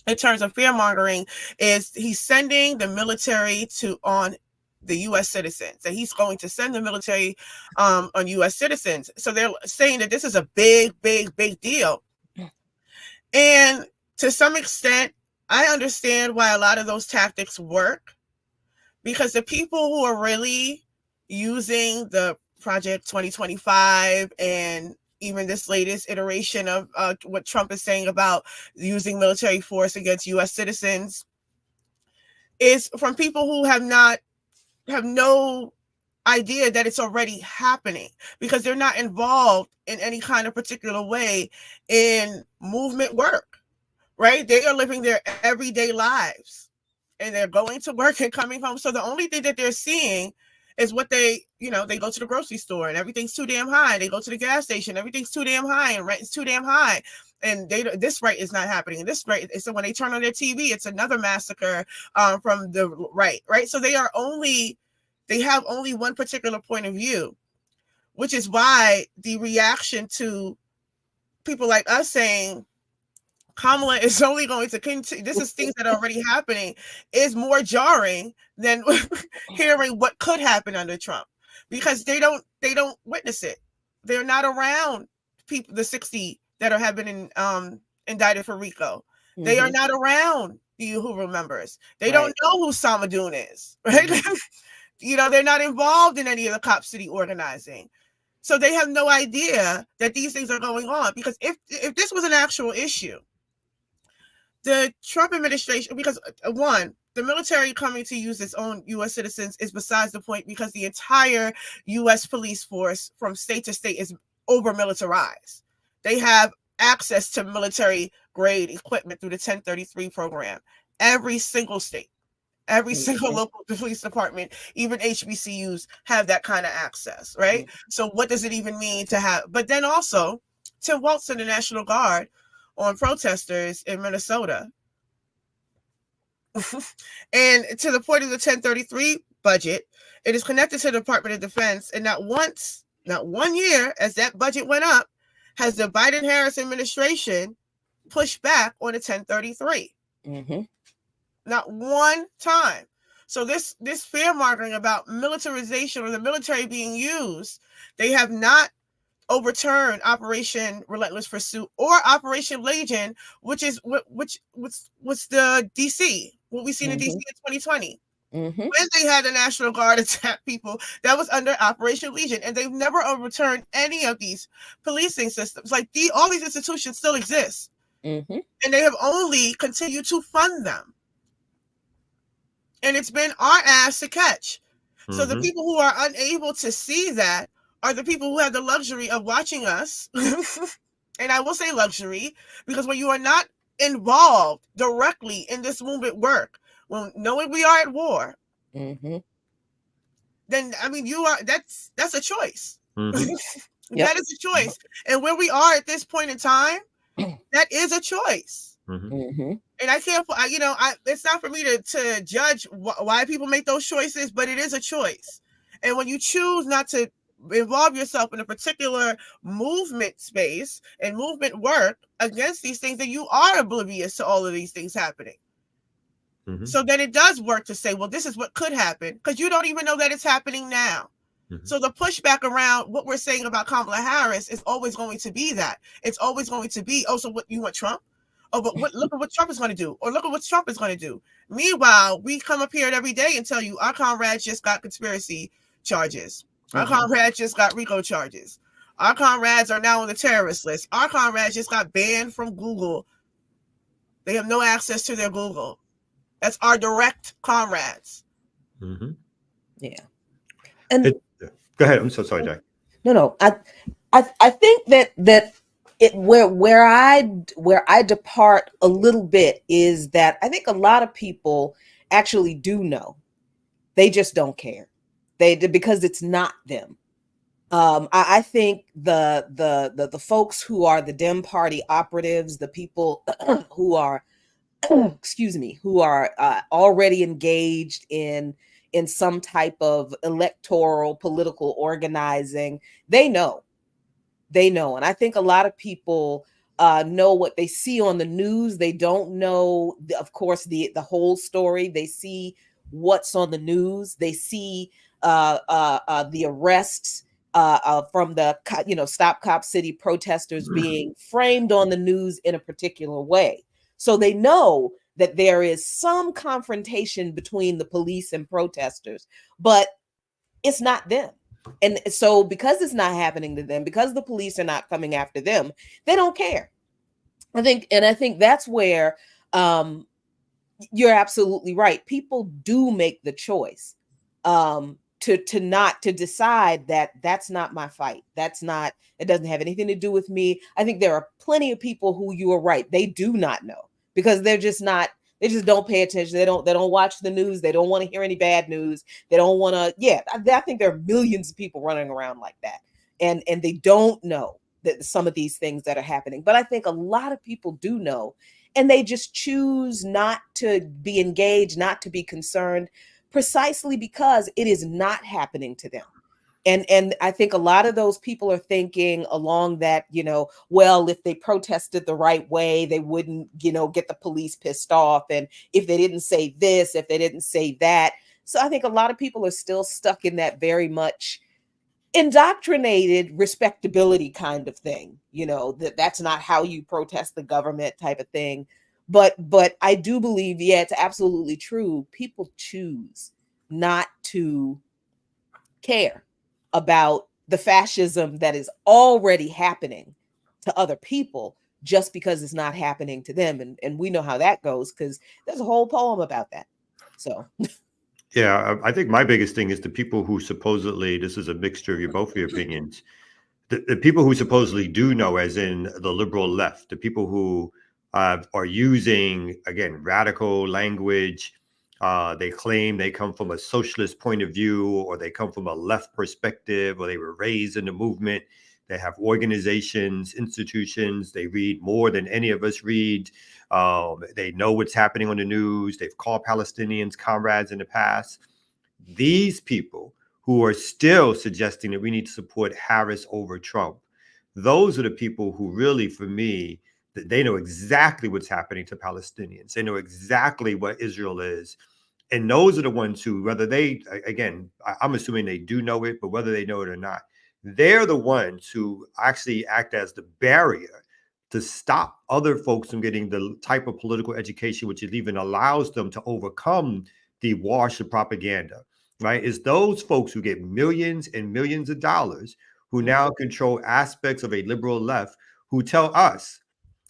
in terms of fear mongering is he's sending the military on the U.S. citizens, that he's going to send the military on U.S. citizens. So they're saying that this is a big, big, big deal. And to some extent, I understand why a lot of those tactics work, because the people who are really using the Project 2025 and even this latest iteration of what Trump is saying about using military force against U.S. citizens is from people who have no idea that it's already happening, because they're not involved in any kind of particular way in movement work, right? They are living their everyday lives, and they're going to work and coming home. So the only thing that they're seeing is what they go to the grocery store and everything's too damn high. They go to the gas station, everything's too damn high, and rent is too damn high. And this right is not happening. And this right, so when they turn on their TV, it's another massacre from the right? So they have only one particular point of view, which is why the reaction to people like us saying Kamala is only going to continue, this is things that are already happening, is more jarring than hearing what could happen under Trump, because they don't witness it. They're not around people, the 60 that have been indicted for RICO. Mm-hmm. They are not around you who remembers. They don't know who Samidoun is, right? Mm-hmm. They're not involved in any of the Cop City organizing. So they have no idea that these things are going on, because if this was an actual issue, the Trump administration, because one, the military coming to use its own U.S. citizens is besides the point, because the entire U.S. police force from state to state is over-militarized. They have access to military-grade equipment through the 1033 program. Every single state, every single local police department, even HBCUs have that kind of access, right? Mm-hmm. So what does it even mean to have? But then also, Tim Walz and the National Guard on protesters in Minnesota. And to the point of the 1033 budget, it is connected to the Department of Defense. And not 1 year as that budget went up, has the Biden-Harris administration pushed back on the 1033. Mm-hmm. Not one time. So this fear mongering about militarization or the military being used, they have not overturn Operation Relentless Pursuit or Operation Legion, which was the DC, what we seen in DC in 2020. Mm-hmm. When they had the National Guard attack people, that was under Operation Legion, and they've never overturned any of these policing systems. Like all these institutions still exist, Mm-hmm. and they have only continued to fund them. And it's been our ass to catch. So the people who are unable to see that are the people who have the luxury of watching us. And I will say luxury, because when you are not involved directly in this movement work, well, knowing we are at war, Mm-hmm. then I mean that's a choice. Mm-hmm. Yep. That is a choice. And where we are at this point in time, that is a choice. Mm-hmm. Mm-hmm. And I can't, it's not for me to judge why people make those choices, but it is a choice. And when you choose not to involve yourself in a particular movement space and movement work against these things, then you are oblivious to all of these things happening. Mm-hmm. So then it does work to say, well, this is what could happen, because you don't even know that it's happening now. Mm-hmm. So the pushback around what we're saying about Kamala Harris is always going to be that. It's always going to be, oh, so what, you want Trump? Oh, but look at what Trump is going to do, or look at what Trump is going to do. Meanwhile, we come up here every day and tell you our comrades just got conspiracy charges. Mm-hmm. Our comrades just got RICO charges. Our comrades are now on the terrorist list. Our comrades just got banned from Google. They have no access to their Google. That's our direct comrades. Mm-hmm. Yeah. And go ahead. I'm so sorry, Jack. No. I think that where I depart a little bit is that I think a lot of people actually do know. They just don't care. Because it's not them. I think the folks who are the Dem Party operatives, the people who are who are already engaged in some type of electoral political organizing, they know. And I think a lot of people know what they see on the news. They don't know, of course, the whole story. They see what's on the news. They see the arrests from the Stop Cop City protesters being framed on the news in a particular way. So they know that there is some confrontation between the police and protesters, but it's not them. And so because it's not happening to them, because the police are not coming after them, they don't care. I think that's where you're absolutely right. People do make the choice to decide that that's not my fight. It doesn't have anything to do with me. I think there are plenty of people who, you are right, they do not know, because they just don't pay attention. They don't watch the news. They don't want to hear any bad news. They don't want to. I think there are millions of people running around like that, and they don't know that some of these things that are happening. But I think a lot of people do know, and they just choose not to be engaged, not to be concerned, precisely because it is not happening to them. And I think a lot of those people are thinking along that, well, if they protested the right way, they wouldn't, get the police pissed off. And if they didn't say this, if they didn't say that. So I think a lot of people are still stuck in that very much indoctrinated respectability kind of thing, that's not how you protest the government type of thing. But I do believe, it's absolutely true. People choose not to care about the fascism that is already happening to other people just because it's not happening to them. And we know how that goes, because there's a whole poem about that. So yeah, I think my biggest thing is the people who supposedly, this is a mixture of both of your opinions, the people who supposedly do know, as in the liberal left, the people who are using, again, radical language. They claim they come from a socialist point of view, or they come from a left perspective, or they were raised in the movement. They have organizations, institutions. They read more than any of us read. They know what's happening on the news. They've called Palestinians comrades in the past. These people who are still suggesting that we need to support Harris over Trump, those are the people who really, for me, they know exactly what's happening to Palestinians. They know exactly what Israel is. And those are the ones who, whether they, again, I'm assuming they do know it, but whether they know it or not, they're the ones who actually act as the barrier to stop other folks from getting the type of political education which it even allows them to overcome the wash of propaganda, right? It's those folks who get millions and millions of dollars who now control aspects of a liberal left who tell us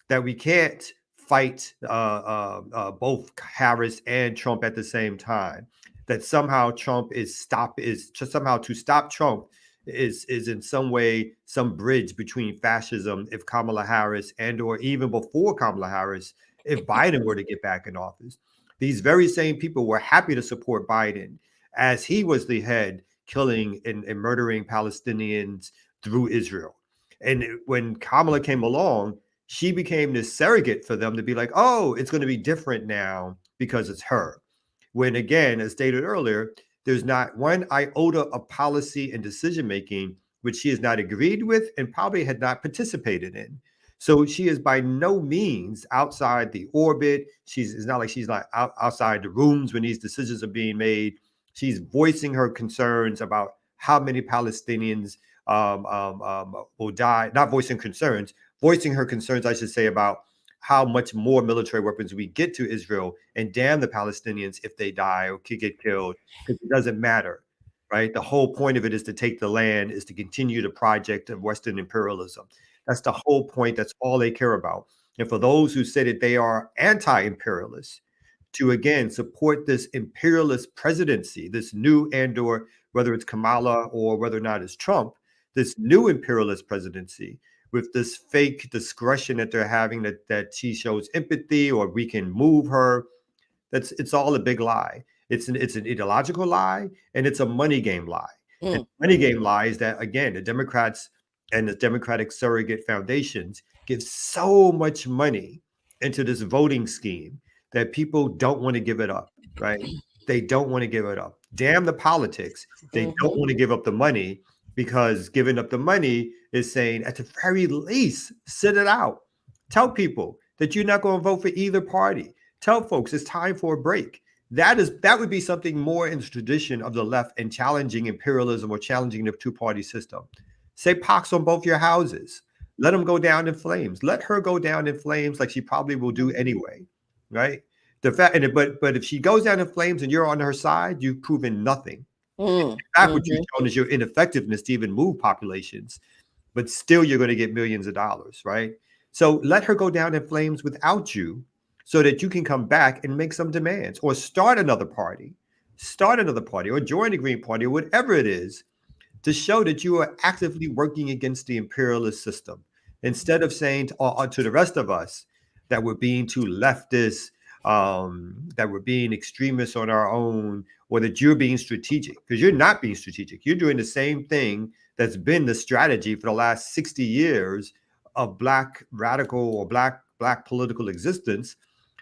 that we can't fight both Harris and Trump at the same time. That somehow somehow to stop Trump is in some way some bridge between fascism if Kamala Harris and or even before Kamala Harris if Biden were to get back in office. These very same people were happy to support Biden as he was the head killing and murdering Palestinians through Israel. And when Kamala came along, she became this surrogate for them to be like, oh, it's going to be different now because it's her. When again, as stated earlier, there's not one iota of policy and decision making which she has not agreed with and probably had not participated in. So she is by no means outside the orbit. It's not like she's not outside the rooms when these decisions are being made. She's voicing her concerns about how many Palestinians will die, not voicing her concerns, I should say, about how much more military weapons we get to Israel and damn the Palestinians if they die or could get killed, because it doesn't matter, right? The whole point of it is to take the land, is to continue the project of Western imperialism. That's the whole point. That's all they care about. And for those who say that they are anti-imperialists, to again support this imperialist presidency, this new and/or whether it's Kamala or whether or not it's Trump, this new imperialist presidency with this fake discretion that they're having that she shows empathy or we can move her. It's all a big lie. It's an ideological lie and it's a money game lie. And the money game lie is that again, the Democrats and the Democratic surrogate foundations give so much money into this voting scheme that people don't want to give it up, right? They don't want to give it up. Damn the politics. They don't want to give up the money, because giving up the money is saying, at the very least, sit it out. Tell people that you're not going to vote for either party. Tell folks it's time for a break. That would be something more in the tradition of the left and challenging imperialism or challenging the two-party system. Say pox on both your houses. Let them go down in flames. Let her go down in flames like she probably will do anyway, right? But if she goes down in flames and you're on her side, you've proven nothing. In fact, what you've shown is your ineffectiveness to even move populations, but still you're going to get millions of dollars, right? So let her go down in flames without you so that you can come back and make some demands or start another party or join the Green Party or whatever it is to show that you are actively working against the imperialist system instead of saying to the rest of us that we're being too leftist, that we're being extremists on our own, or that you're being strategic, because you're not being strategic. You're doing the same thing that's been the strategy for the last 60 years of Black radical or Black political existence,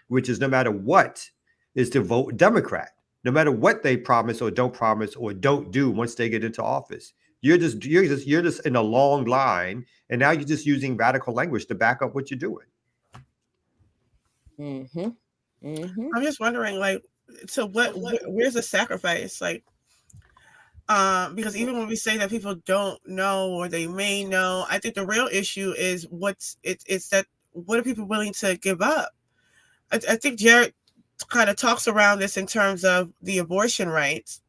which is no matter what, is to vote Democrat, no matter what they promise or don't do once they get into office. You're just in a long line, and now you're just using radical language to back up what you're doing. I'm just wondering, like, so where's the sacrifice? Like, because even when we say that people don't know or they may know, I think the real issue is it's that what are people willing to give up? I think Jared kind of talks around this in terms of the abortion rights.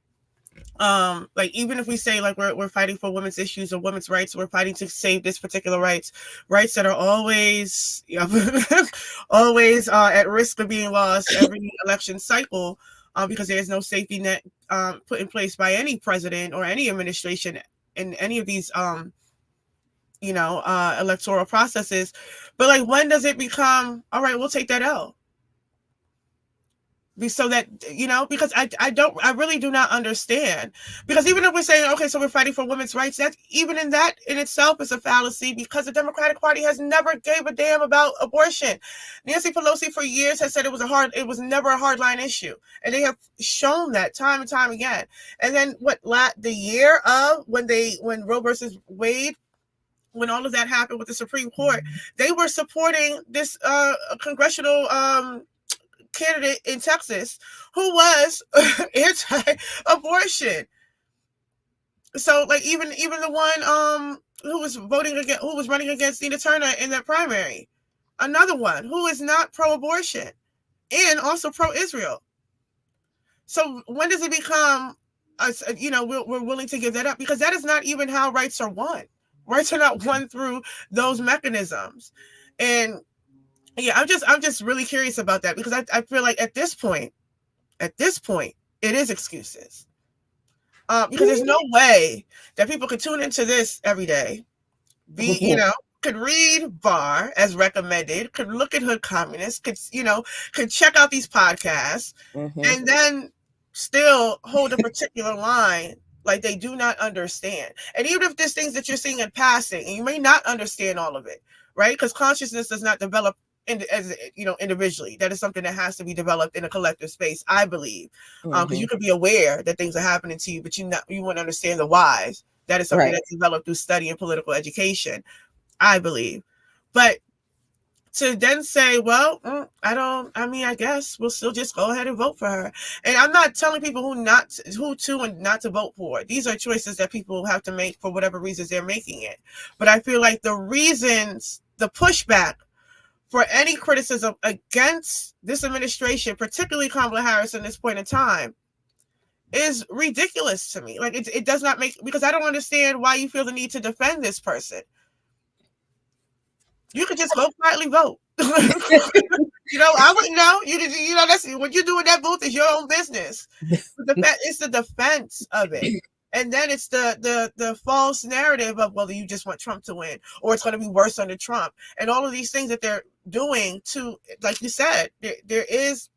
Like, even if we say like we're fighting for women's issues or women's rights, we're fighting to save this particular rights that are always always at risk of being lost every election cycle, because there's no safety net put in place by any president or any administration in any of these electoral processes. But like, when does it become all right? We'll take that out. So that, because I really do not understand, because even if we're saying, okay, so we're fighting for women's rights, that's even in that in itself is a fallacy, because the Democratic Party has never gave a damn about abortion. Nancy Pelosi for years has said it was never a hardline issue. And they have shown that time and time again. And then the year of when Roe versus Wade, when all of that happened with the Supreme Court, they were supporting this congressional candidate in Texas who was anti-abortion. So like even the one who was running against Tina Turner in that primary, another one who is not pro-abortion and also pro-Israel. So when does it become, we're willing to give that up? Because that is not even how rights are won. Rights are not won through those mechanisms. And yeah, I'm just really curious about that, because I feel like at this point, it is excuses. Because there's no way that people could tune into this every day, could read Bar as recommended, could look at Hood Communist, could check out these podcasts, and then still hold a particular line like they do not understand. And even if there's things that you're seeing in passing, and you may not understand all of it, right? Because consciousness does not develop individually. That is something that has to be developed in a collective space, I believe. Because you could be aware that things are happening to you, but you wouldn't understand the whys. That is something that's developed through study and political education, I believe. But to then say, well, I guess we'll still just go ahead and vote for her. And I'm not telling people who not to vote for. These are choices that people have to make for whatever reasons they're making it. But I feel like the pushback for any criticism against this administration, particularly Kamala Harris in this point in time, is ridiculous to me. Like, it does not make, because I don't understand why you feel the need to defend this person. You could just go quietly vote. I wouldn't know. That's what you're doing. That vote is your own business. It's the defense of it. And then it's the false narrative of, well, you just want Trump to win, or it's going to be worse under Trump. And all of these things that they're doing to, like you said, there is,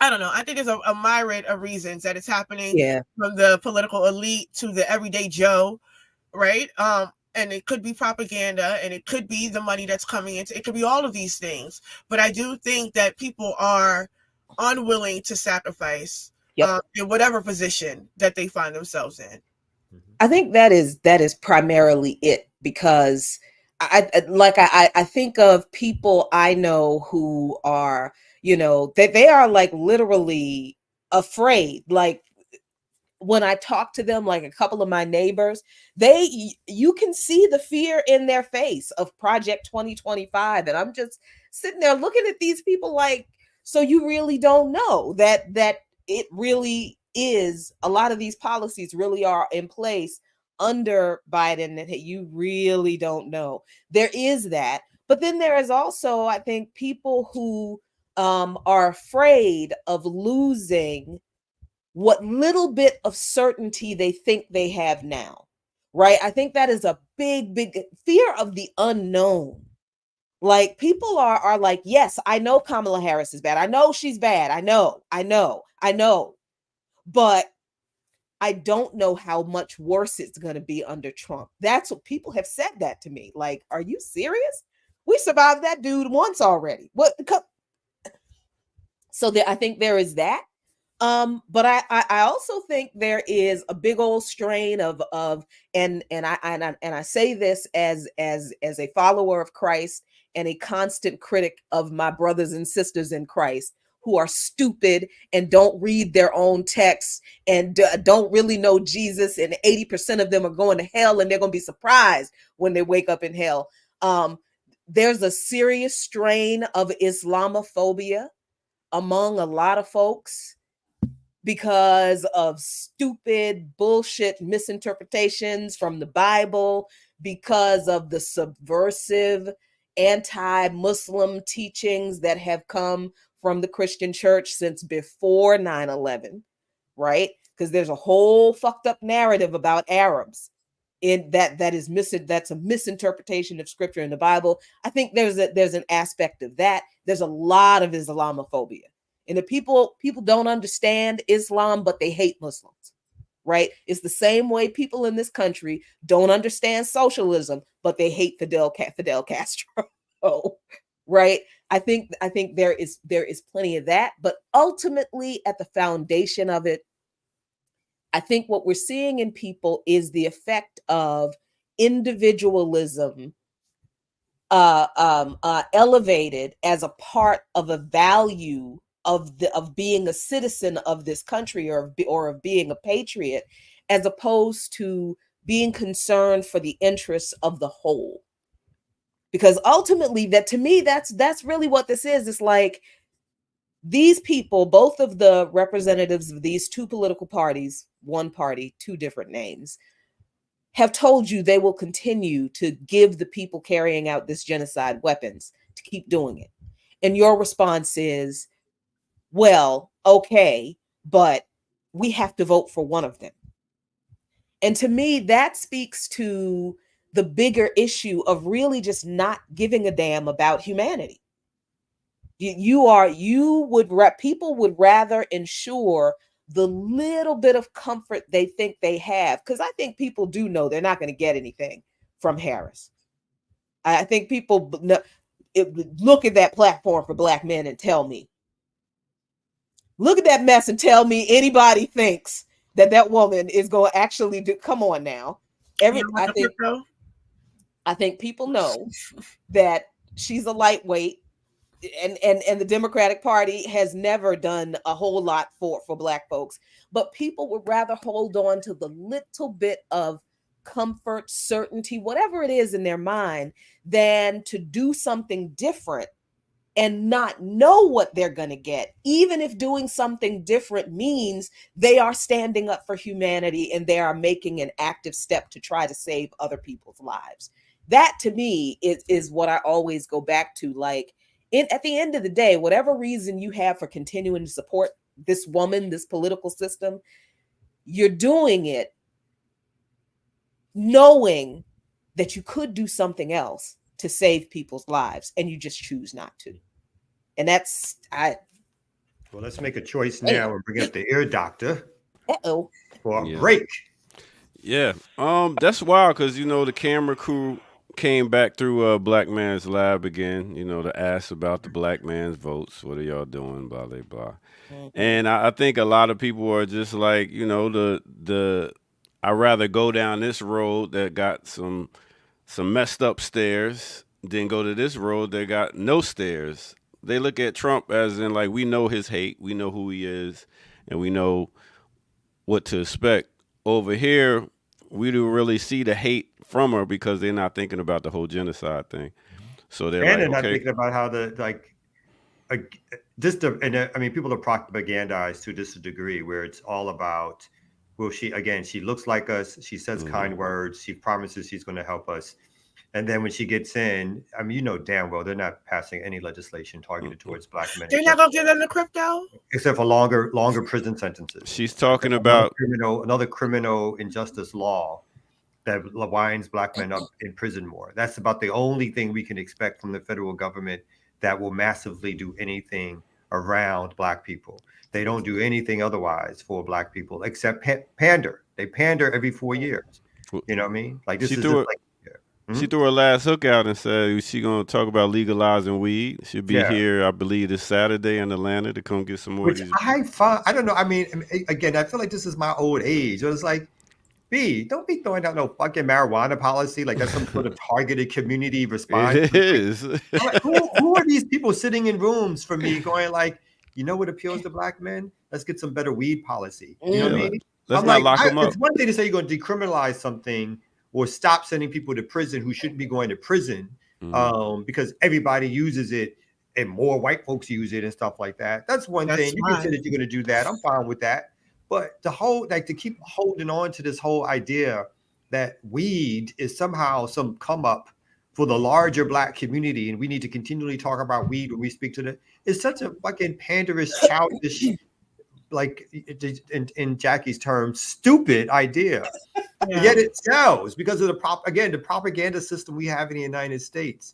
I don't know, I think there's a myriad of reasons that it's happening, from the political elite to the everyday Joe, right? And it could be propaganda, and it could be the money that's coming into it, could be all of these things. But I do think that people are unwilling to sacrifice in whatever position that they find themselves in. I think that is primarily it, because I think of people I know who are, they are like literally afraid. Like, when I talk to them, like a couple of my neighbors, you can see the fear in their face of Project 2025. And I'm just sitting there looking at these people like, so you really don't know that it really is, a lot of these policies really are in place under Biden, that you really don't know. There is that. But then there is also, I think, people who are afraid of losing what little bit of certainty they think they have now, right? I think that is a big, big fear of the unknown. Like, people are like, yes, I know Kamala Harris is bad. I know she's bad. I know. But I don't know how much worse it's going to be under Trump. That's what people have said that to me. Like, are you serious? We survived that dude once already. So I think there is that. But I also think there is a big old strain of and I say this as a follower of Christ and a constant critic of my brothers and sisters in Christ who are stupid and don't read their own texts and don't really know Jesus, and 80% of them are going to hell, and they're going to be surprised when they wake up in hell. There's a serious strain of Islamophobia among a lot of folks, because of stupid bullshit misinterpretations from the Bible, because of the subversive anti-Muslim teachings that have come from the Christian church since before 9/11, right? Because there's a whole fucked up narrative about Arabs in that's a misinterpretation of scripture in the Bible. I think there's an aspect of that. There's a lot of Islamophobia. And the people don't understand Islam, but they hate Muslims, right? It's the same way people in this country don't understand socialism, but they hate Fidel Castro, right? I think there is plenty of that, but ultimately at the foundation of it, I think what we're seeing in people is the effect of individualism elevated as a part of a value of being a citizen of this country, or of being a patriot, as opposed to being concerned for the interests of the whole. Because ultimately, that to me, that's really what this is. It's like, These people, both of the representatives of these two political parties, one party, two different names, have told you they will continue to give the people carrying out this genocide weapons to keep doing it. And your response is, well, okay, but we have to vote for one of them. And to me, that speaks to the bigger issue of really just not giving a damn about humanity. People would rather ensure the little bit of comfort they think they have, because I think people do know they're not going to get anything from Harris. I think people look at that platform for Black men and tell me, look at that mess and tell me anybody thinks that woman is going to actually do. Come on now. I think people know that she's a lightweight, and the Democratic Party has never done a whole lot for Black folks, but people would rather hold on to the little bit of comfort, certainty, whatever it is in their mind, than to do something different and not know what they're going to get, even if doing something different means they are standing up for humanity and they are making an active step to try to save other people's lives. That to me is what I always go back to. Like, at the end of the day, whatever reason you have for continuing to support this woman, this political system, you're doing it knowing that you could do something else to save people's lives, and you just choose not to. And that's well, let's make a choice now and bring up the ear doctor for a break. Yeah. That's wild, because the camera crew came back through Black Man's Lab again, to ask about the Black man's votes. What are y'all doing? Blah blah blah. Mm-hmm. And I think a lot of people are just like, I'd rather go down this road that got some messed up stairs than go to this road that got no stairs. They look at Trump as in, like, we know his hate, we know who he is, and we know what to expect. Over here, we don't really see the hate from her because they're not thinking about the whole genocide thing. So they're not thinking about how I mean, people are propagandized to this degree where it's all about, well, she looks like us, she says kind words, she promises she's going to help us. And then when she gets in, I mean, damn well they're not passing any legislation targeted towards Black men. They're not going to get into crypto, except for longer prison sentences. She's talking about another criminal injustice law that winds Black men up in prison more. That's about the only thing we can expect from the federal government that will massively do anything around Black people. They don't do anything otherwise for Black people except pander. They pander every 4 years. You know what I mean? Like, this she threw her last hook out and said she's going to talk about legalizing weed. She'll be here, I believe, this Saturday in Atlanta to come get some more of these. I don't know. I mean, again, I feel like this is my old age. It was like, don't be throwing out no fucking marijuana policy like that's some sort of targeted community response. It is. Like, who are these people sitting in rooms for me going like, what appeals to Black men? Let's get some better weed policy. You know what I mean? Let's not lock them up. It's one thing to say you're going to decriminalize something or stop sending people to prison who shouldn't be going to prison because everybody uses it and more white folks use it and stuff like that. That's one thing. You can say that you're going to do that. I'm fine with that. But to keep holding on to this whole idea that weed is somehow some come up for the larger Black community, and we need to continually talk about weed when we speak to it's such a fucking panderish, childish, like in Jackie's terms, stupid idea. Yeah. Yet it sells because of the propaganda system we have in the United States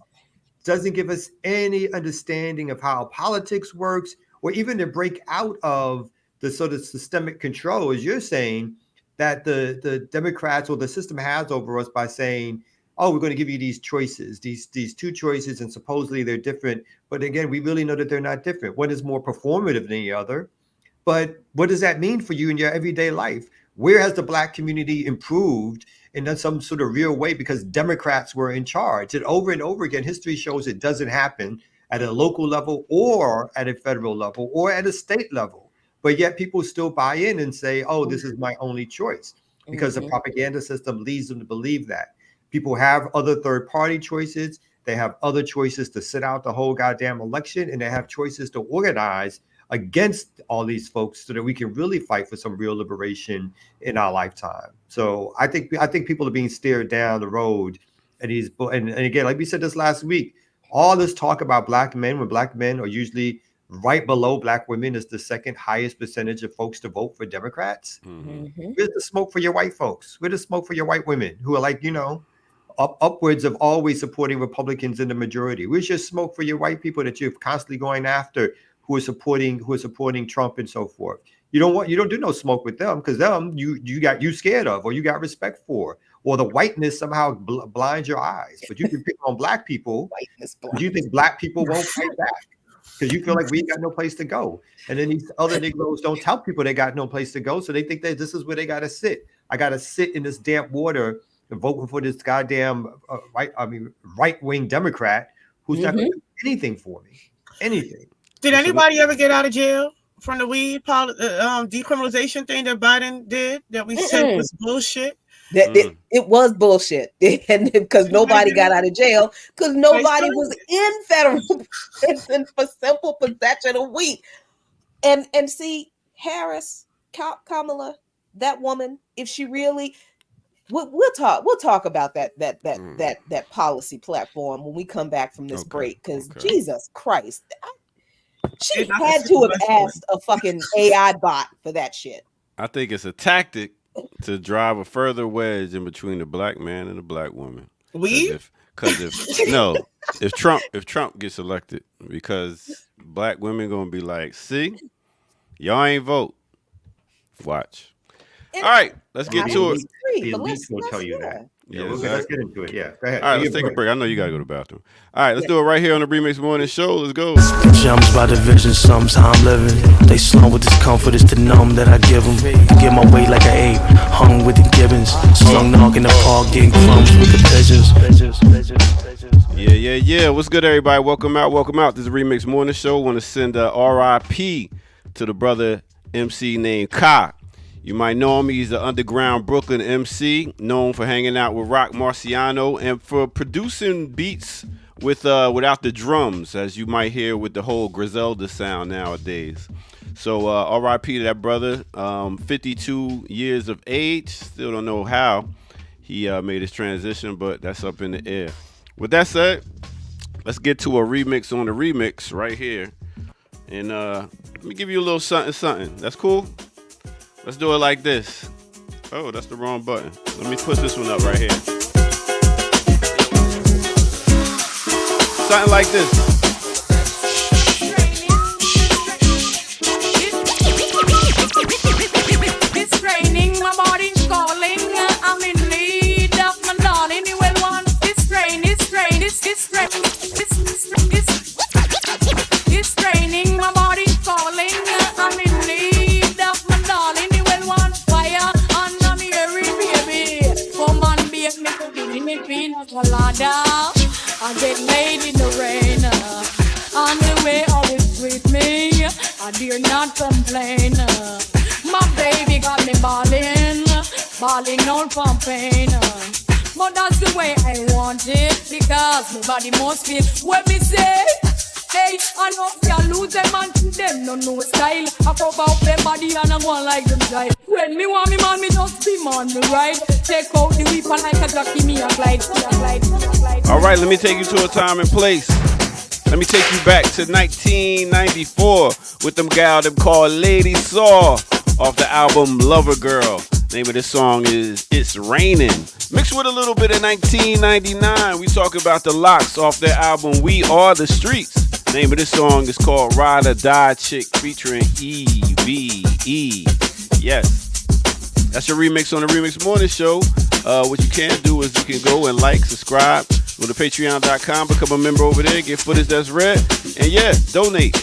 doesn't give us any understanding of how politics works, or even to break out of the sort of systemic control, as you're saying, that the Democrats or the system has over us by saying, oh, we're going to give you these choices, these two choices, and supposedly they're different. But again, we really know that they're not different. One is more performative than the other. But what does that mean for you in your everyday life? Where has the Black community improved in some sort of real way because Democrats were in charge? And over again, history shows it doesn't happen at a local level or at a federal level or at a state level. But yet people still buy in and say, oh, this is my only choice, because the propaganda system leads them to believe that. People have other third-party choices. They have other choices to sit out the whole goddamn election, and they have choices to organize against all these folks so that we can really fight for some real liberation in our lifetime. So I think people are being steered down the road, and again, like we said this last week, all this talk about black men, when black men are usually right below black women, is the second highest percentage of folks to vote for Democrats. Where's the smoke for your white folks? Where's the smoke for your white women who are like, upwards of always supporting Republicans in the majority? Where's your smoke for your white people that you're constantly going after, who are supporting Trump and so forth? You don't do no smoke with them, because them you scared of, or you got respect for, or the whiteness somehow blinds your eyes. But you can pick on black people. Do you think black people won't fight back? Because you feel like we ain't got no place to go. And then these other Negroes don't tell people they got no place to go. So they think that this is where they got to sit. I got to sit in this damp water and vote for this goddamn right-wing Democrat who's not going to do anything for me. Anything. Did anybody ever get out of jail from the weed decriminalization thing that Biden did that we said was bullshit? It was bullshit, and because nobody got out of jail, because nobody was in federal prison for simple possession of weed. And see, Harris, Kamala, that woman, if she really, we'll talk about that policy platform when we come back from this break. Because Jesus Christ, she had to have asked a fucking AI bot for that shit. I think it's a tactic to drive a further wedge in between the black man and the black woman. If Trump gets elected, because black women gonna be like, see, y'all ain't vote. Watch. All right, let's get to it. The elites will tell you that. Yeah, let's get into it. Yeah, go ahead. All right, let's take a break. I know you gotta go to the bathroom. All right, let's do it right here on the Remix Morning Show. Let's go. Jumps by division, some's how I'm living. They slum with this comfort, it's the numb that I give them. Get my weight like an ape, hung with the gibbons. Slung nog in the park, getting crumbs with the pigeons. Yeah. What's good, everybody? Welcome out. This is Remix Morning Show. Want to send a RIP to the brother MC named Ka. You might know him. He's the underground Brooklyn MC, known for hanging out with Rock Marciano and for producing beats without the drums, as you might hear with the whole Griselda sound nowadays. So R.I.P. to that brother. 52 years of age. Still don't know how he made his transition, but that's up in the air. With that said, let's get to a remix on the remix right here. And let me give you a little something. That's cool? Let's do it like this. Oh, that's the wrong button. Let me put this one up right here. Something like this. It's raining, my body's calling. I'm in need of my darling. You will want it's raining, it's raining, my body's calling. I'm in need of my darling. You will want fire under me, baby. Come on, bake me to give me pina colada. I get laid in the rain. On the way, always with me. I dare not complain. My baby got me balling out from pain. But that's the way I want it, because my body must feel what me say. Hey, I know you lose them and them no style. I pop out their body and I go like them guy. When me want me man, me just be man me right. Take out the whip and like a jockey, me a glide. All right, let me take you to a time and place. Let me take you back to 1994 with them gal them called Lady Saw off the album Lover Girl. Name of this song is It's Raining. Mixed with a little bit of 1999, we talk about the Locks off their album We Are the Streets. Name of this song is called Ride or Die Chick featuring EVE. Yes. That's your remix on the Remix Morning Show. What you can do is you can go and like, subscribe, go to patreon.com, become a member over there, get footage that's red, and yeah, donate.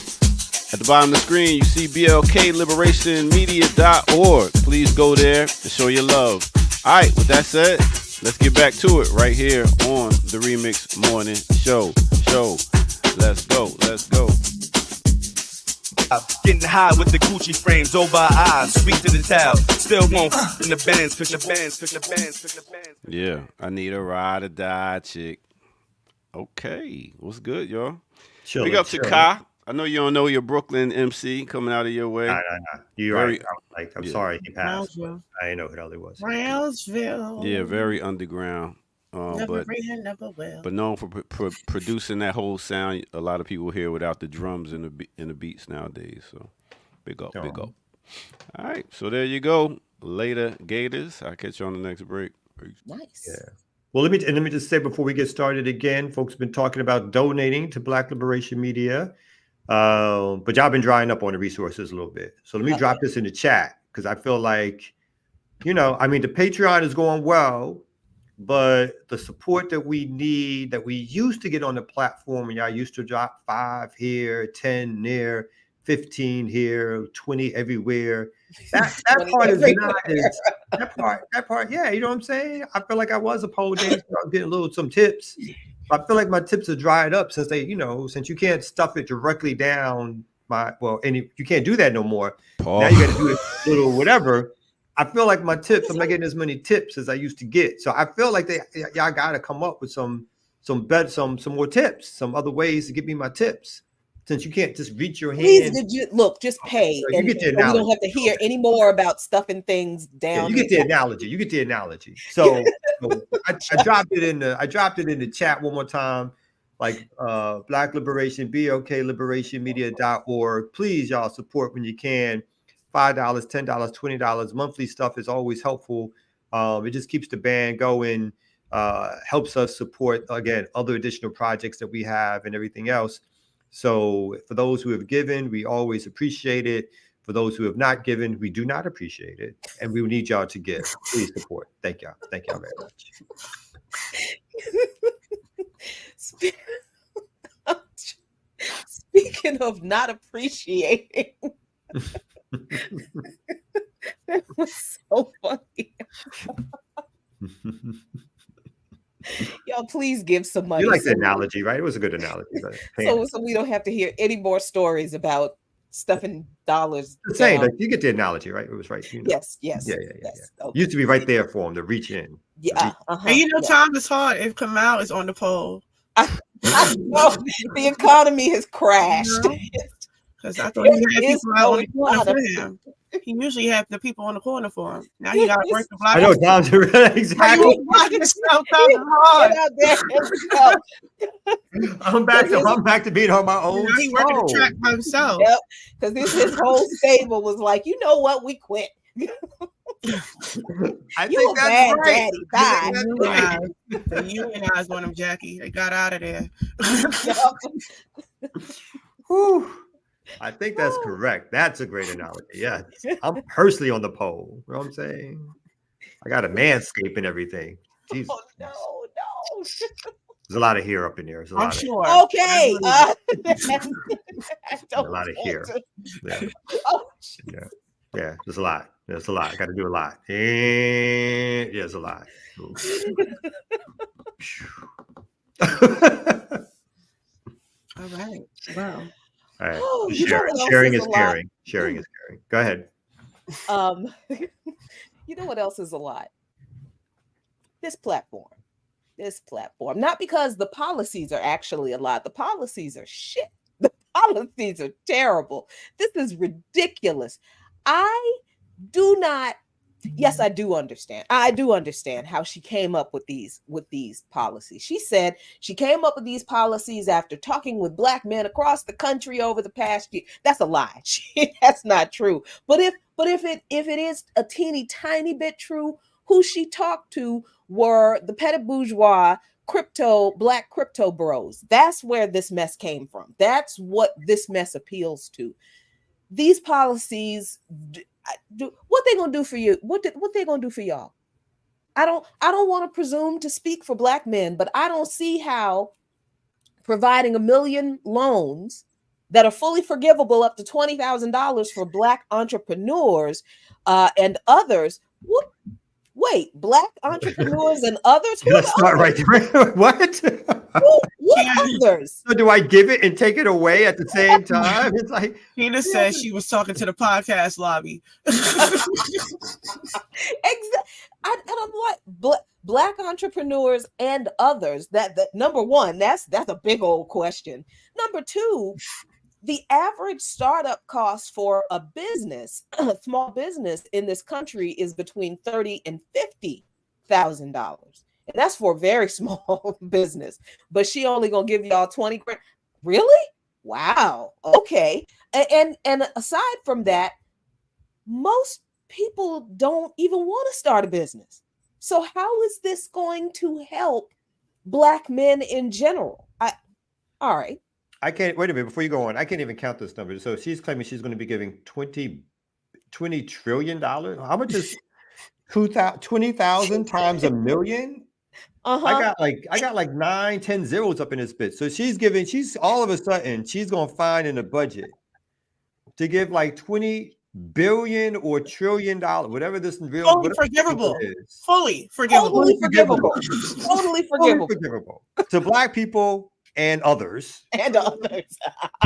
At the bottom of the screen, you see blkliberationmedia.org. Please go there and show your love. All right, with that said, let's get back to it right here on the Remix Morning Show. Let's go. Getting high with the Gucci frames over our eyes, sweet to the towel. Still won't in the bands, push the bands. Yeah, I need a ride or die chick. Okay, what's good, y'all? Big up to Ka. I know you don't know your Brooklyn MC coming out of your way. Nah. You're Very- right. I'm sorry he passed. Brownsville. I didn't know who the hell he was. Brownsville. Yeah, very underground. Never But ran, never will. but known for producing that whole sound. A lot of people hear without the drums and the beats nowadays. So big up, big up. All right, so there you go. Later, Gators. I'll catch you on the next break. Peace. Nice. Yeah. Well, let me just say before we get started again, folks have been talking about donating to Black Liberation Media, but y'all been drying up on the resources a little bit. So let me drop this in the chat because I feel like, the Patreon is going well, but the support that we need, that we used to get on the platform, and y'all used to drop 5 here, 10 there, 15 here, 20 everywhere. That part is not as that part. Yeah, you know what I'm saying? I feel like I was a pole dancer. I was getting some tips. I feel like my tips are dried up since since you can't stuff it directly down you can't do that no more. Paul. Now you got to do it a little whatever. I feel like my tips, I'm not getting as many tips as I used to get. So I feel like y'all got to come up with some more tips, some other ways to give me my tips. Since you can't just reach your hand. Please, just pay. So and you get the we analogy. don't have to hear any more about stuffing things down. Yeah, you get the analogy. So I dropped it in the chat one more time. Like Black Liberation, BLKLiberationMedia.org. Please, y'all support when you can. $5, $10, $20. Monthly stuff is always helpful. It just keeps the band going, helps us support, again, other additional projects that we have and everything else. So for those who have given, we always appreciate it. For those who have not given, we do not appreciate it. And we need y'all to give. Please support. Thank y'all. Thank y'all very much. Speaking of not appreciating, that was so funny. Y'all, please give some money. You like the analogy, right? It was a good analogy. So we don't have to hear any more stories about stuffing dollars. The same, like you get the analogy, right? It was right. Yes. Yeah. Okay. Used to be right there for them to reach in. Yeah. And time is hard if Kamau is on the poll. I know the economy has crashed. Because I thought he had people out on the corner for him. He usually have the people on the corner for him. Now he got to work the block. I know, Dom's exactly. I'm back to being on my own. Now he working the track by himself. Yep, because his whole stable was like, you know what, we quit. I you think a that's bad right. daddy. Bye. They unionized on him, Jackie. They got out of there. I think that's correct. That's a great analogy. Yeah. I'm personally on the pole. You know what I'm saying? I got a manscape and everything. Jesus. Oh, no. There's a lot of hair up in there. I'm sure. Okay. A lot of hair. Yeah. Oh, Yeah. There's a lot. There's a lot. I got to do a lot. And there's a lot. All right. Wow. All right. Oh, Sharing is caring. Sharing is caring. Go ahead. You know what else is a lot? This platform. Not because the policies are actually a lot. The policies are shit. The policies are terrible. This is ridiculous. Yes, I do understand. I do understand how she came up with these policies. She said she came up with these policies after talking with Black men across the country over the past year. That's a lie. That's not true. But if it is a teeny tiny bit true, who she talked to were the petit bourgeois Black crypto bros. That's where this mess came from. That's what this mess appeals to. These policies, what they gonna do for you? What they gonna do for y'all? I don't want to presume to speak for Black men, but I don't see how providing 1 million loans that are fully forgivable up to $20,000 for Black entrepreneurs and others. Wait, Black entrepreneurs and others? Let's start right there. What? What others? So do I give it and take it away at the same time? It's like Tina said she was talking to the podcast lobby. Exactly. And I'm like, Black entrepreneurs and others. That number one, that's a big old question. Number two, the average startup cost for a business, a small business in this country, is between $30,000 and $50,000, and that's for a very small business. But she only gonna give y'all 20 grand. Really? Wow. Okay. And aside from that, most people don't even want to start a business. So how is this going to help Black men in general? All right. I can't wait a minute before you go on. I can't even count this number. So she's claiming she's going to be giving $20 trillion. How much is 20,000 times a million? I got like 9, 10 zeros up in this bitch. So she's all of a sudden she's gonna find in the budget to give like 20 billion or $1 trillion, whatever this real Fully forgivable is. Fully forgivable. Totally forgivable. Totally forgivable. Forgivable to Black people and others. And others.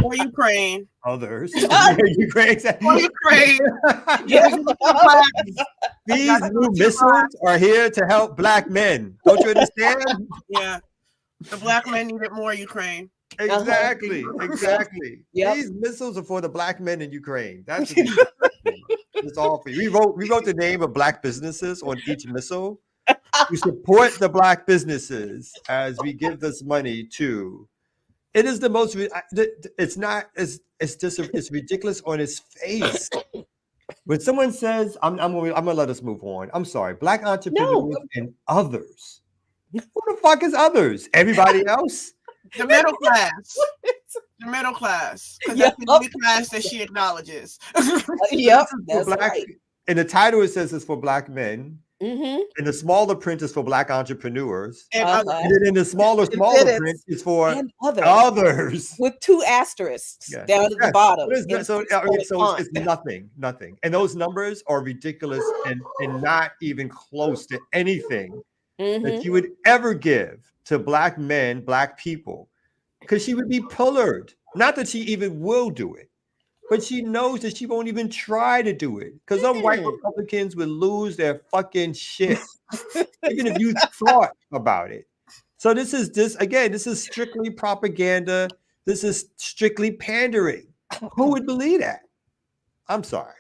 Or Ukraine. Others. Ukraine. Or Ukraine. Yeah. These new missiles are here to help Black men. Don't you understand? Yeah. The Black men need it more, Ukraine. Exactly. Exactly. Yep. These missiles are for the Black men in Ukraine. That's it's all for you. We wrote the name of Black businesses on each missile. We support the Black businesses as we give this money to. It is the most. It's not. It's just. It's ridiculous on its face. When someone says, "I'm gonna let us move on." I'm sorry, Black entrepreneurs and others. Who the fuck is others? Everybody else. The middle class. The middle class. Because that's the only class that she acknowledges. Yep. That's right. In the title, it says it's for Black men. Mm-hmm. And the smaller print is for Black entrepreneurs. And then in the smaller print is for others. With 2 asterisks down at the bottom. So it's nothing. And those numbers are ridiculous and not even close to anything that you would ever give to Black men, Black people. Because she would be pillared. Not that she even will do it. But she knows that she won't even try to do it because some white Republicans would lose their fucking shit, even if you thought about it. So this is strictly propaganda. This is strictly pandering. Who would believe that? I'm sorry.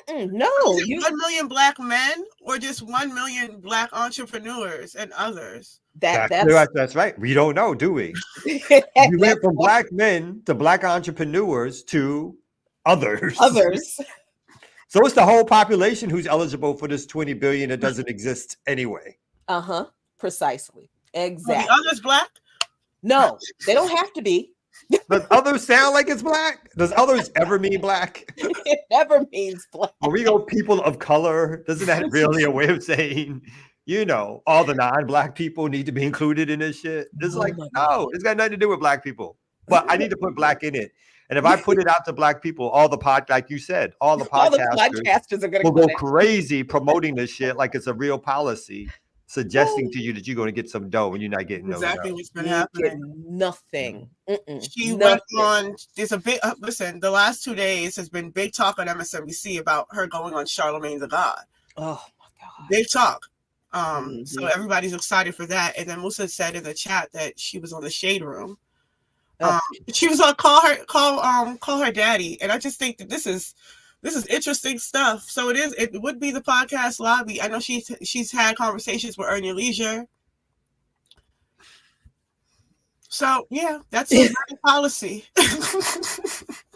No, 1 million Black men or just 1 million Black entrepreneurs and others. That's right. We don't know, do we? We went from Black men to Black entrepreneurs to others. So it's the whole population who's eligible for this 20 billion that doesn't exist anyway. Precisely. Exactly. Are the others Black? No, they don't have to be. Does others sound like it's Black? Does others ever mean Black? It never means Black. When we go people of color, isn't that really a way of saying, all the non-Black people need to be included in this shit? It's no, it's got nothing to do with Black people. But I need to put Black in it. And if I put it out to Black people, like you said, all the podcasters are going to go crazy promoting this shit like it's a real policy, suggesting to you that you're going to get some dough and you're not getting exactly no what's been happening. Nothing. She went on. There's a big listen. The last 2 days has been big talk on MSNBC about her going on Charlemagne the God. Oh my God! Big talk. So everybody's excited for that. And then Musa said in the chat that she was on the Shade Room. She was on call her daddy, and I just think that this is interesting stuff. So it would be the podcast lobby. I know she's had conversations with Earn Your Leisure. So yeah, that's a policy.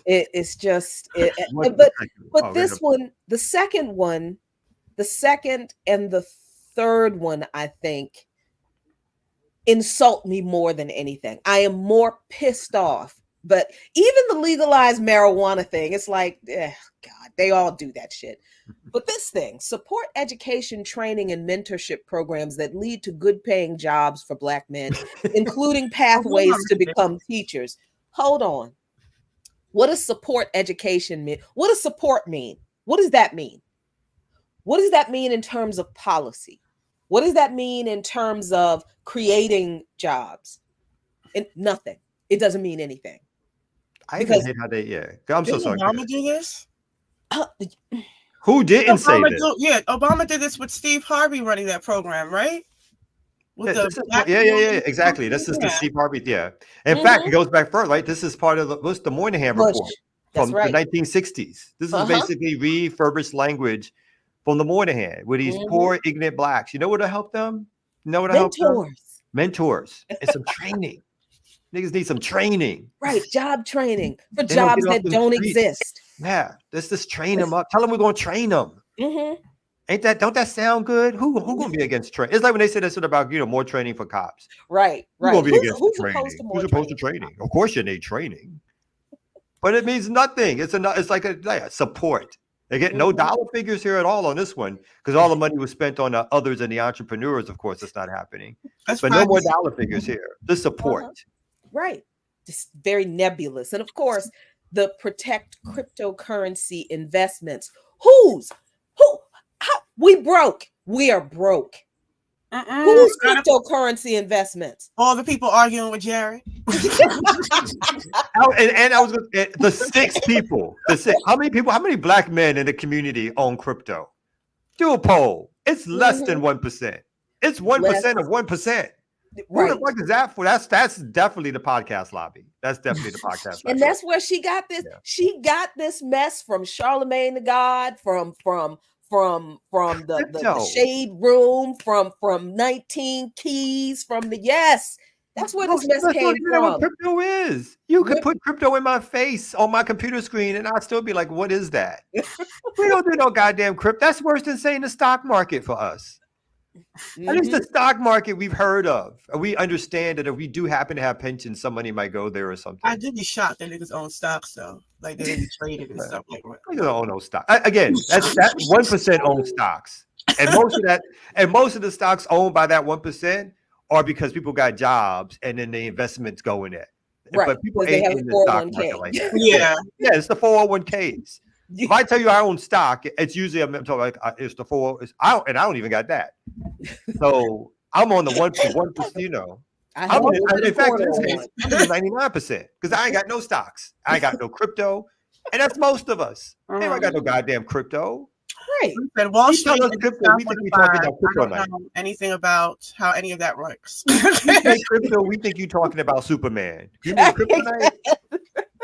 It's just but this one, the second and the third one, I think, insult me more than anything. I am more pissed off. But even the legalized marijuana thing, it's like, God, they all do that shit. But this thing, support education, training, and mentorship programs that lead to good paying jobs for Black men, including pathways to become teachers. Hold on. What does support education mean? What does support mean? What does that mean? What does that mean in terms of policy? What does that mean in terms of creating jobs? And nothing. It doesn't mean anything. I hate how I'm so sorry. Did Obama do this? Who didn't say this? Obama did this with Steve Harvey running that program, right? With Yeah, exactly. This is the Steve Harvey. Yeah. In fact, it goes back further, right? This is part of the Moynihan report from the 1960s. This is basically refurbished language from the Moynihan with these poor, ignorant blacks. You know what to help them? You know what to help them? Mentors and some training. Niggas need some training. Right. Job training for jobs that don't exist. Yeah. Let's just train them up. Tell them we're going to train them. Don't that sound good? Who gonna be against training? It's like when they say that shit about more training for cops. Right. Who's gonna be against training? Who's opposed to training? Of course you need training, but it means nothing. It's like a support. They get no dollar figures here at all on this one because all the money was spent on the others and the entrepreneurs. Of course, it's not happening. But no more dollar figures here. The support. Right. Just very nebulous, and of course, the protect cryptocurrency investments. Who? We broke. We are broke. Who's cryptocurrency investments? All the people arguing with Jerry. and I was the 6 people. How many black men in the community own crypto? Do a poll. It's less than 1%. It's 1% of 1%. Who the fuck is that for? That's definitely the podcast lobby. That's definitely the podcast lobby. And that's where she got this. Yeah. She got this mess from Charlemagne the God, from the shade room, from 19 Keys, from the that's where this mess came from. What crypto is. You could put crypto in my face on my computer screen and I'd still be like, what is that? We don't do no goddamn crypto. That's worse than saying the stock market for us. At least the stock market we've heard of. We understand that if we do happen to have pensions, some money might go there or something. I did be shocked that niggas own stocks though. Like they didn't trade it and stuff like that. Niggas don't own no stock. Again, that's 1% own stocks. And most of the stocks owned by that 1% are because people got jobs and then the investments go in it. Right. But people ain't in the stock market like that. Yeah, it's the 401ks. If I tell you I own stock, it's usually I'm talking like it's the 4. I don't even got that. So I'm on the 1%. In fact, I'm 99% because I ain't got no stocks. I ain't got no crypto, and that's most of us. I ain't got no goddamn crypto. Right. And Wall Street crypto, we think we talking about crypto. I don't know anything about how any of that works. Crypto, we think you talking about Superman. You mean kryptonite?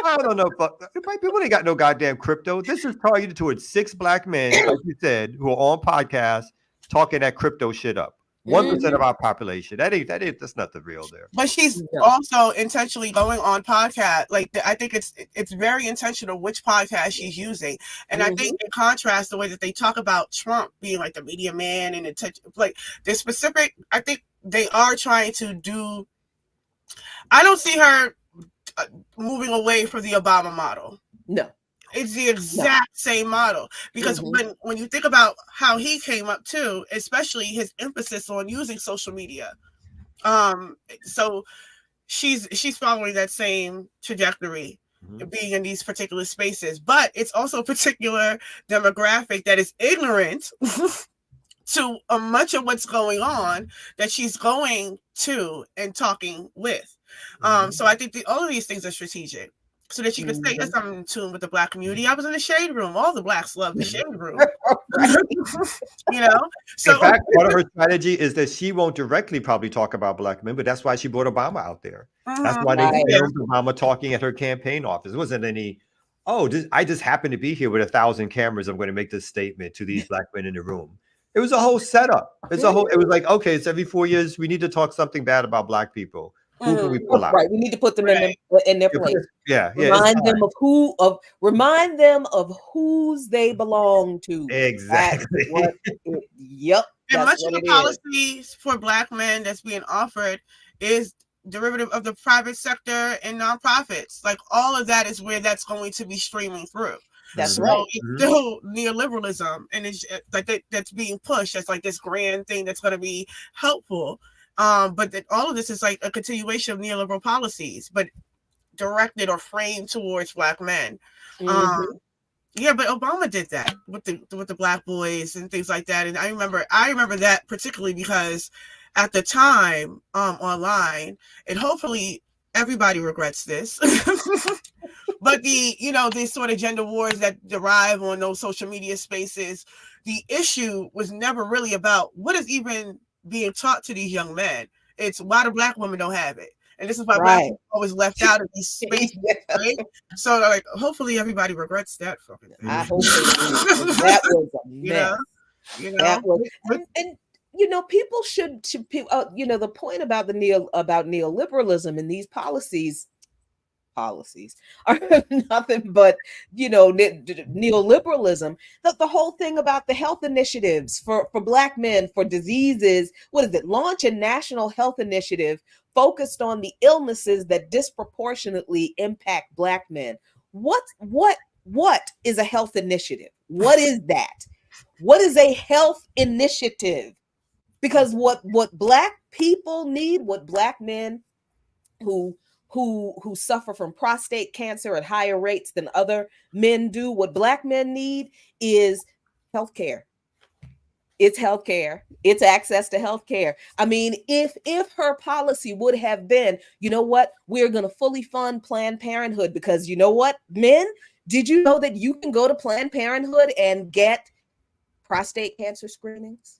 I don't know. People ain't got no goddamn crypto. This is targeted towards 6 black men, like you said, who are on podcasts talking that crypto shit up. 1% of our population. That's not the real there. But she's also intentionally going on podcast. Like I think it's very intentional which podcast she's using. And I think in contrast, the way that they talk about Trump being like the media man and like the specific, I think they are trying to do. I don't see her moving away from the Obama model. No. It's the exact same model because when you think about how he came up too, especially his emphasis on using social media, so she's following that same trajectory, being in these particular spaces. But it's also a particular demographic that is ignorant to much of what's going on that she's going to and talking with. So I think all of these things are strategic. So that you can say, yes, I'm in tune with the black community. I was in the shade room. All the blacks love the shade room. So in fact, part of her strategy is that she won't directly probably talk about black men, but that's why she brought Obama out there. That's why they filmed Obama talking at her campaign office. It wasn't any, I just happen to be here with 1,000 cameras. I'm going to make this statement to these black men in the room. It was a whole setup. It was like, okay, it's every 4 years. We need to talk something bad about black people. Who can we pull out? Right, we need to put them in their place. Remind them of whose they belong to. Exactly. And much of the policies for black men that's being offered is derivative of the private sector and nonprofits. Like all of that is where that's going to be streaming through. That's right. It's still neoliberalism, and it's like that's being pushed as like this grand thing that's going to be helpful. But that all of this is like a continuation of neoliberal policies, but directed or framed towards black men. But Obama did that with the black boys and things like that. And I remember that particularly because at the time, online, and hopefully everybody regrets this, but these sort of gender wars that derive on those social media spaces, the issue was never really about what is even being taught to these young men. It's why the black women don't have it. And this is why black Right. women are always left out of these spaces, right? So like hopefully everybody regrets that fucking thing. I hope they do. That was a mess. You know? That was, and you know, people should you know, the point about about neoliberalism and these policies are nothing but, you know, neoliberalism. The whole thing about the health initiatives for black men for diseases, what is it? Launch a national health initiative focused on the illnesses that disproportionately impact black men. What is a health initiative? What is that? What is a health initiative? Because what black people need, what black men who suffer from prostate cancer at higher rates than other men do, what black men need is healthcare. It's healthcare. It's access to healthcare. I mean, if her policy would have been, you know what, we're going to fully fund Planned Parenthood because you know what, men, did you know that you can go to Planned Parenthood and get prostate cancer screenings?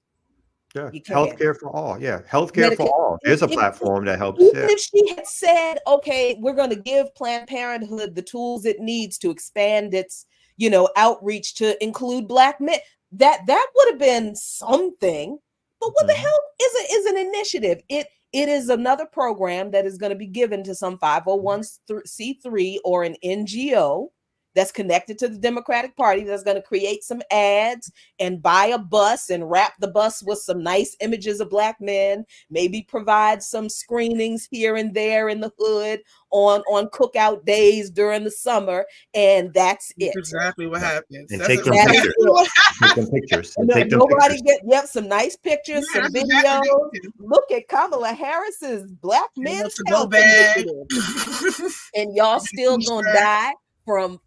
Yeah, healthcare for all. Yeah, healthcare for all. There's a platform that helps. Even if she had said, okay, we're going to give Planned Parenthood the tools it needs to expand its, you know, outreach to include black men, that would have been something. But what the hell is an initiative? It is another program that is going to be given to some 501c3 or an NGO that's connected to the Democratic Party, that's going to create some ads and buy a bus and wrap the bus with some nice images of black men, maybe provide some screenings here and there in the hood on cookout days during the summer, and that's it. That's exactly what happens. And take them pictures. Take them pictures. And take them Nobody pictures. some nice pictures, some videos. Look at Kamala Harris's Black Men's Health Initiative. And y'all still gonna die from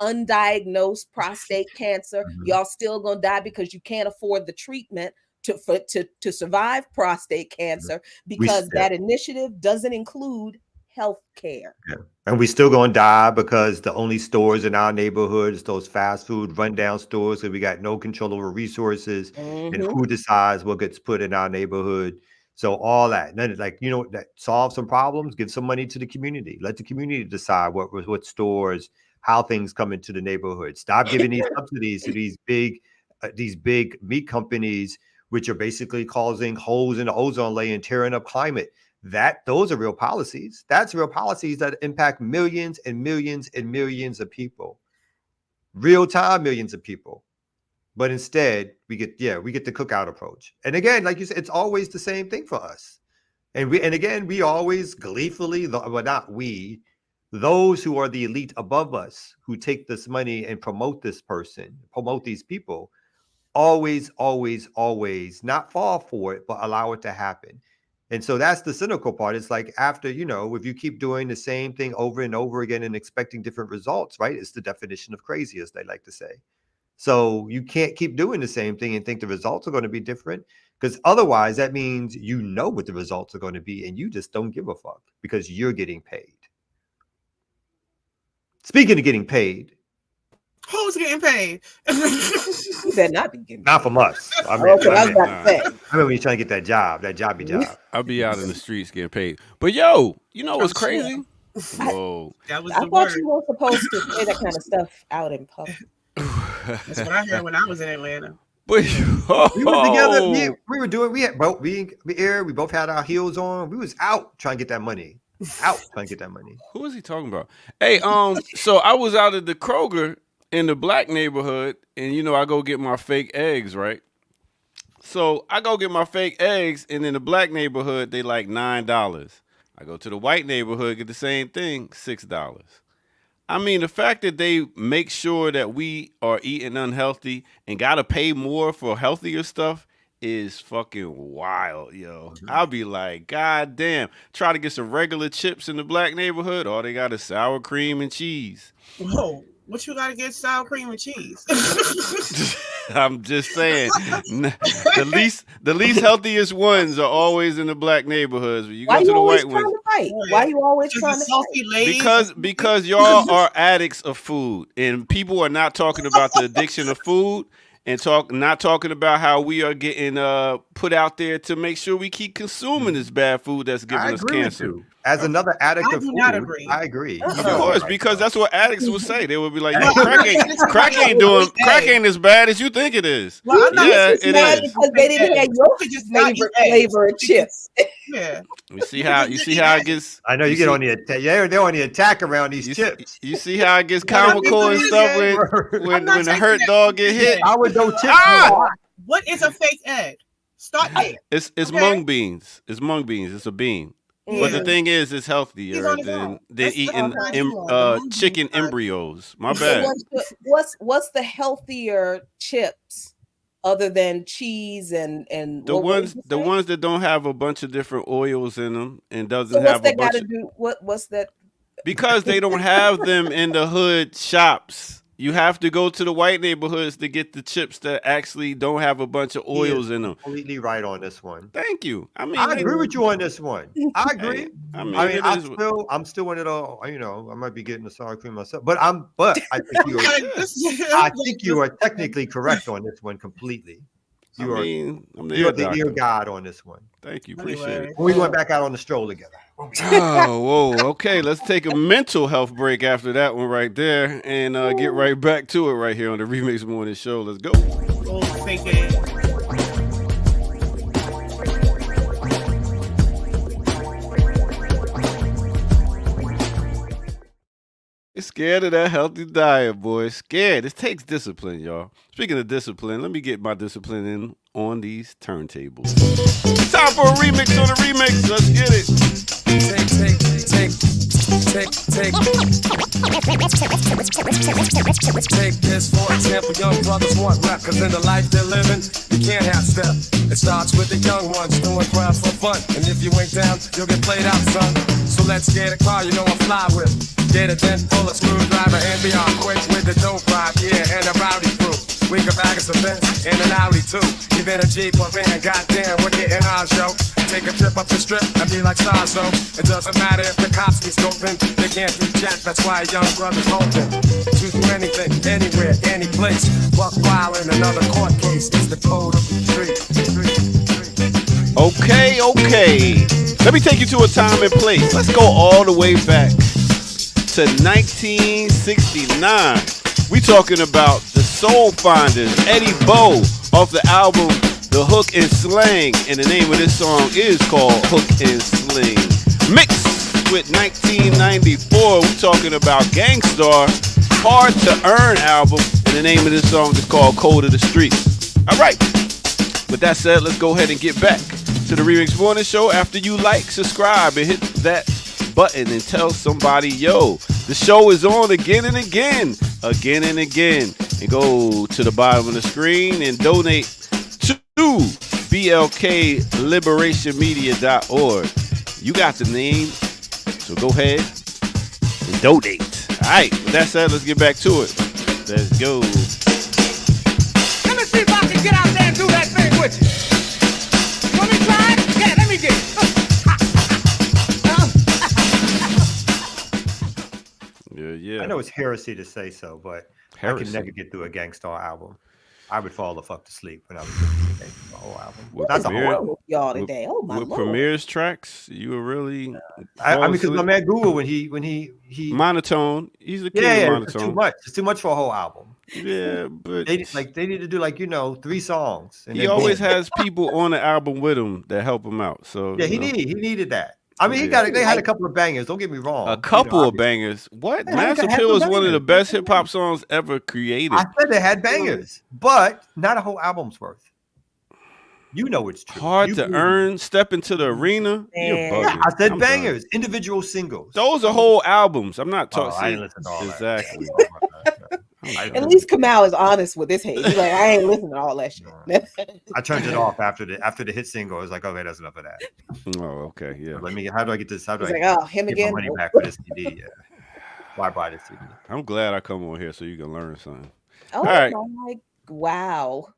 undiagnosed prostate cancer. Y'all still gonna die because you can't afford the treatment to survive prostate cancer because that initiative doesn't include health care. Yeah. And we still gonna die because the only stores in our neighborhood is those fast food rundown stores, so we got no control over resources and who decides what gets put in our neighborhood. So all that, and then it's like, you know, that solve some problems, give some money to the community. Let the community decide what stores, how things come into the neighborhood. Stop giving these subsidies to these big meat companies, which are basically causing holes in the ozone layer and tearing up climate. Those are real policies. That's real policies that impact millions and millions and millions of people. Real time millions of people. But instead, we get the cookout approach. And again, like you said, it's always the same thing for us. And we always gleefully, well, not we, those who are the elite above us, who take this money and promote this person, promote these people, always, always, always not fall for it, but allow it to happen. And so that's the cynical part. It's like after, you know, if you keep doing the same thing over and over again and expecting different results, right? It's the definition of crazy, as they like to say. So you can't keep doing the same thing and think the results are going to be different, because otherwise that means you know what the results are going to be and you just don't give a fuck because you're getting paid. Speaking of getting paid. Who's getting paid? You better not be getting paid. Not from us. I mean, okay, I was about to say. I mean, when you're trying to get that jobby job. I'll be out in the streets getting paid. But yo, you know what's crazy? Whoa. That was I the thought word. you weren't supposed to say that kind of stuff out in public. That's what I heard when I was in Atlanta. But we were together. We were doing. We both had our heels on. We was out trying to get that money. Who is he talking about? Hey, so I was out at the Kroger in the black neighborhood, and you know I go get my fake eggs, right? So I go get my fake eggs, and in the black neighborhood they like $9. I go to the white neighborhood, get the same thing, $6. I mean, the fact that they make sure that we are eating unhealthy and gotta pay more for healthier stuff is fucking wild, yo. I'll be like, God damn. Try to get some regular chips in the black neighborhood, all they got is sour cream and cheese. Whoa, what you gotta get sour cream and cheese? I'm just saying, the least healthiest ones are always in the black neighborhoods. You go to the white ones. Why you always trying to fight? Because y'all are addicts of food, and people are not talking about the addiction of food. and not talking about how we are getting put out there to make sure we keep consuming this bad food that's giving us cancer. As another addict of do food, not agree. I agree. Of course, because that's what addicts would say. They would be like, "Yo, crack ain't as bad as you think it is." Well, I'm not it is. Because they didn't have your favorite flavor of chips. Yeah. You see how it gets. I know you get on the attack. Yeah, they're on the attack around these chips. You see how it gets comical and stuff when the hurt dog get hit. I would know chips. What is a fake egg? Start there. It's mung beans. It's mung beans. It's a bean. Yeah. But the thing is, it's healthier than eating chicken embryos. My bad. What's the healthier chips other than cheese and the ones that don't have a bunch of different oils in them and doesn't have a bunch of what's that? Because they don't have them in the hood shops. You have to go to the white neighborhoods to get the chips that actually don't have a bunch of oils in them. Completely right on this one. Thank you. I mean, I agree with you on this one. I agree. I'm still one of the, I might be getting the sour cream myself, but I think you are technically correct on this one completely. You're the ear god on this one. Thank you. Appreciate it. We went back out on the stroll together. Oh, whoa. Okay, let's take a mental health break after that one right there and get right back to it right here on the Remix Morning Show. Let's go. Oh, fake egg. You're scared of that healthy diet, boy. Scared. It takes discipline, y'all. Speaking of discipline, let me get my discipline in on these turntables. Time for a remix on the remix. Let's get it. Take this for example, young brothers want rap, cause in the life they're living, you can't have step. It starts with the young ones doing crowds for fun, and if you ain't down, you'll get played out, son. So let's get a car, you know I fly with. Get a dent full of screwdriver and be on quick with the dope vibe, yeah, and a rowdy crew. We can bag us some Benz and an Audi too. Even a Jeep or van, goddamn, we're getting our show. Take a trip up the strip and be like stars, so it doesn't matter if the cops be scoping. They can't do jack, that's why young brothers hoping to do anything, anywhere, any place. Buck wild in another court case is the code of the street. Okay. Let me take you to a time and place. Let's go all the way back to 1969. We talking about the Soul Finders, Eddie Bo, off the album The Hook and Slang, and the name of this song is called Hook and Sling. Mixed with 1994, we talking about Gangstar, Hard to Earn album, and the name of this song is called Code of the Streets. All right, with that said, let's go ahead and get back to the Remix Morning Show after you like, subscribe, and hit that button and tell somebody, yo, the show is on again and again. And go to the bottom of the screen and donate to blkliberationmedia.org. You got the name, so go ahead and donate. All right, with that said, let's get back to it. Let's go. Let me see if I can get out there and do that thing with you. Want me to try it? Yeah, let me get it. Yeah. I know it's heresy to say so, but I could never get through a Gangstar album. I would fall the fuck to sleep when I was listening to the whole album. That's a whole y'all today. Oh my Lord. With Lord. Premier's tracks, you were really. I mean, because my man Google when he monotone. He's a king of monotone. It's too much. It's too much for a whole album. Yeah, but they need to do 3 songs. And he always has people on the album with him that help him out. So yeah, he needed that. I mean, they had a couple of bangers. Don't get me wrong. A couple of bangers. What? Master Pill is one of the best hip hop songs ever created. I said they had bangers, but not a whole album's worth. You know it's true. Hard to Earn, Step Into the Arena. You're bugging. I said bangers, individual singles. Those are whole albums. I'm not talking. I ain't listened to all exactly. that. At least Kamal is honest with his hate. He's like, I ain't listening to all that shit. I turned it off after the hit single. I was like, okay, that's enough of that. Oh, okay, yeah. How do I get this? How do He's I him get again? my money back for this CD? Yeah. Why buy this CD? I'm glad I come on here so you can learn something. Oh, all right. Wow.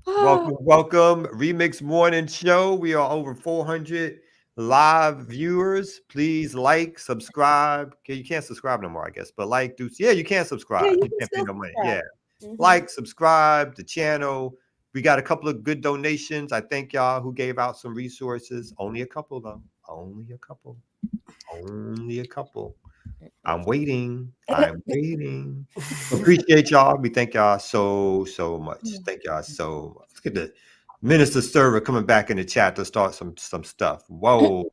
Welcome, Remix Morning Show. We are over 400 live viewers, please like, subscribe. Okay, you can't subscribe no more, I guess, but like, do you can subscribe. Yeah, you You can can't pay still no money. subscribe. Yeah, Mhm. like, subscribe the channel. We got a couple of good donations. I thank y'all who gave out some resources. Only a couple though. Only a couple. Only a couple. I'm waiting. I'm waiting. Appreciate y'all. We thank y'all so much. Thank y'all so much. Look at the minister server coming back in the chat to start some stuff. Whoa.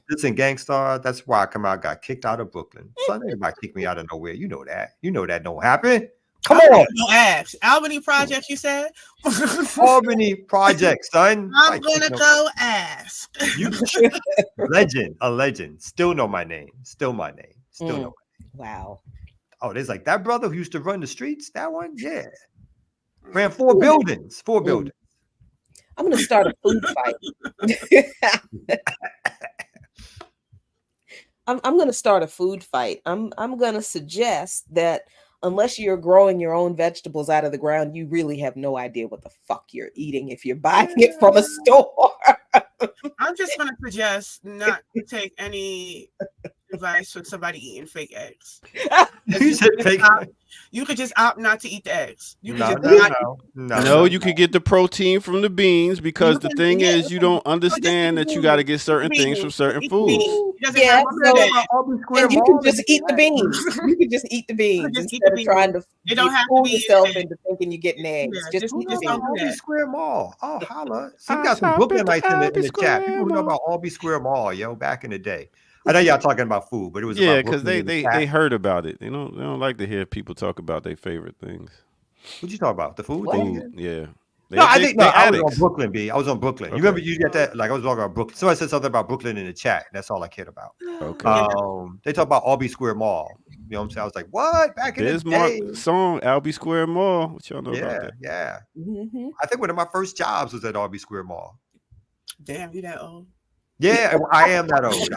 Listen, Gangstar, that's why I come out, got kicked out of Brooklyn. Son, anybody kick me out of nowhere. You know that. You know that don't happen. Come on. No ask. Albany Project, you said? Albany Project, son. I'm gonna go ask. You a legend. Still know my name. Still my name. Still know my name. Wow. Oh, there's like that brother who used to run the streets. That one, yeah. Ran 4 buildings. 4 buildings. I'm gonna start a food fight. I'm gonna start a food fight. I'm gonna suggest that unless you're growing your own vegetables out of the ground, you really have no idea what the fuck you're eating if you're buying it from a store. I'm just gonna suggest not to take any advice from somebody eating fake eggs. You said fake. You could just opt not to eat the eggs. You could No, you could get the protein from the beans because the thing is, you don't understand that you got to get certain things from certain foods. Yeah, and you can just eat the beans. You can just eat the beans instead of trying to fool yourself into thinking you're getting eggs. Just eat the beans. Albee Square Mall. Oh, holla. See, we got some Brooklynites in the chat. People who know about Albee Square Mall, yo, back in the day. I know y'all talking about food, but it was because they heard about it. They don't like to hear people talk about their favorite things. What you talk about? The food? Food, yeah. I was on Brooklyn, B. I was on Brooklyn. Okay. You remember you get that? Like I was talking about Brooklyn. Somebody said something about Brooklyn in the chat. That's all I cared about. Okay. They talk about Albee Square Mall. You know what I'm saying? I was like, what? Back in the day. There's more song, Albee Square Mall. What y'all know about that? Yeah. Mm-hmm. I think one of my first jobs was at Albee Square Mall. Damn, you that old. Yeah, I am that old.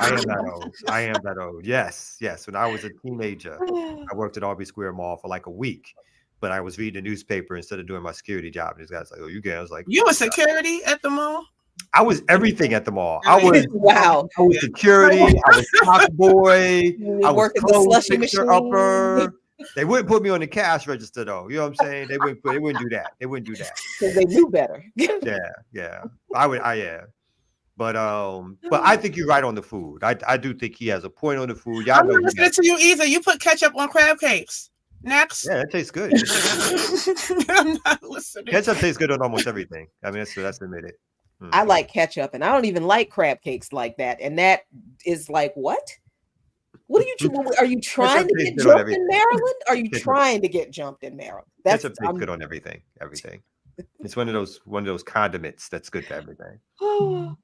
I am that old. Yes. When I was a teenager, I worked at Albee Square Mall for like a week. But I was reading the newspaper instead of doing my security job. And this guy's like, "Oh, you guys!" I was like, "You were security at the mall?" I was everything at the mall. I was wow. I was security. I was stock boy. I was working the slushy machine. Upper. They wouldn't put me on the cash register though. You know what I'm saying? They wouldn't do that. They wouldn't do that because they knew better. yeah. I But I think you're right on the food. I do think he has a point on the food. I'm not listening to you either. You put ketchup on crab cakes. Next. Yeah, that tastes good. I'm not listening. Ketchup tastes good on almost everything. I mean, that's admitted. I like ketchup, and I don't even like crab cakes like that. And that is like, what? What are you trying to get jumped in Maryland? Are you trying to get jumped in Maryland? Ketchup tastes good on everything. It's one of those condiments that's good for everything. All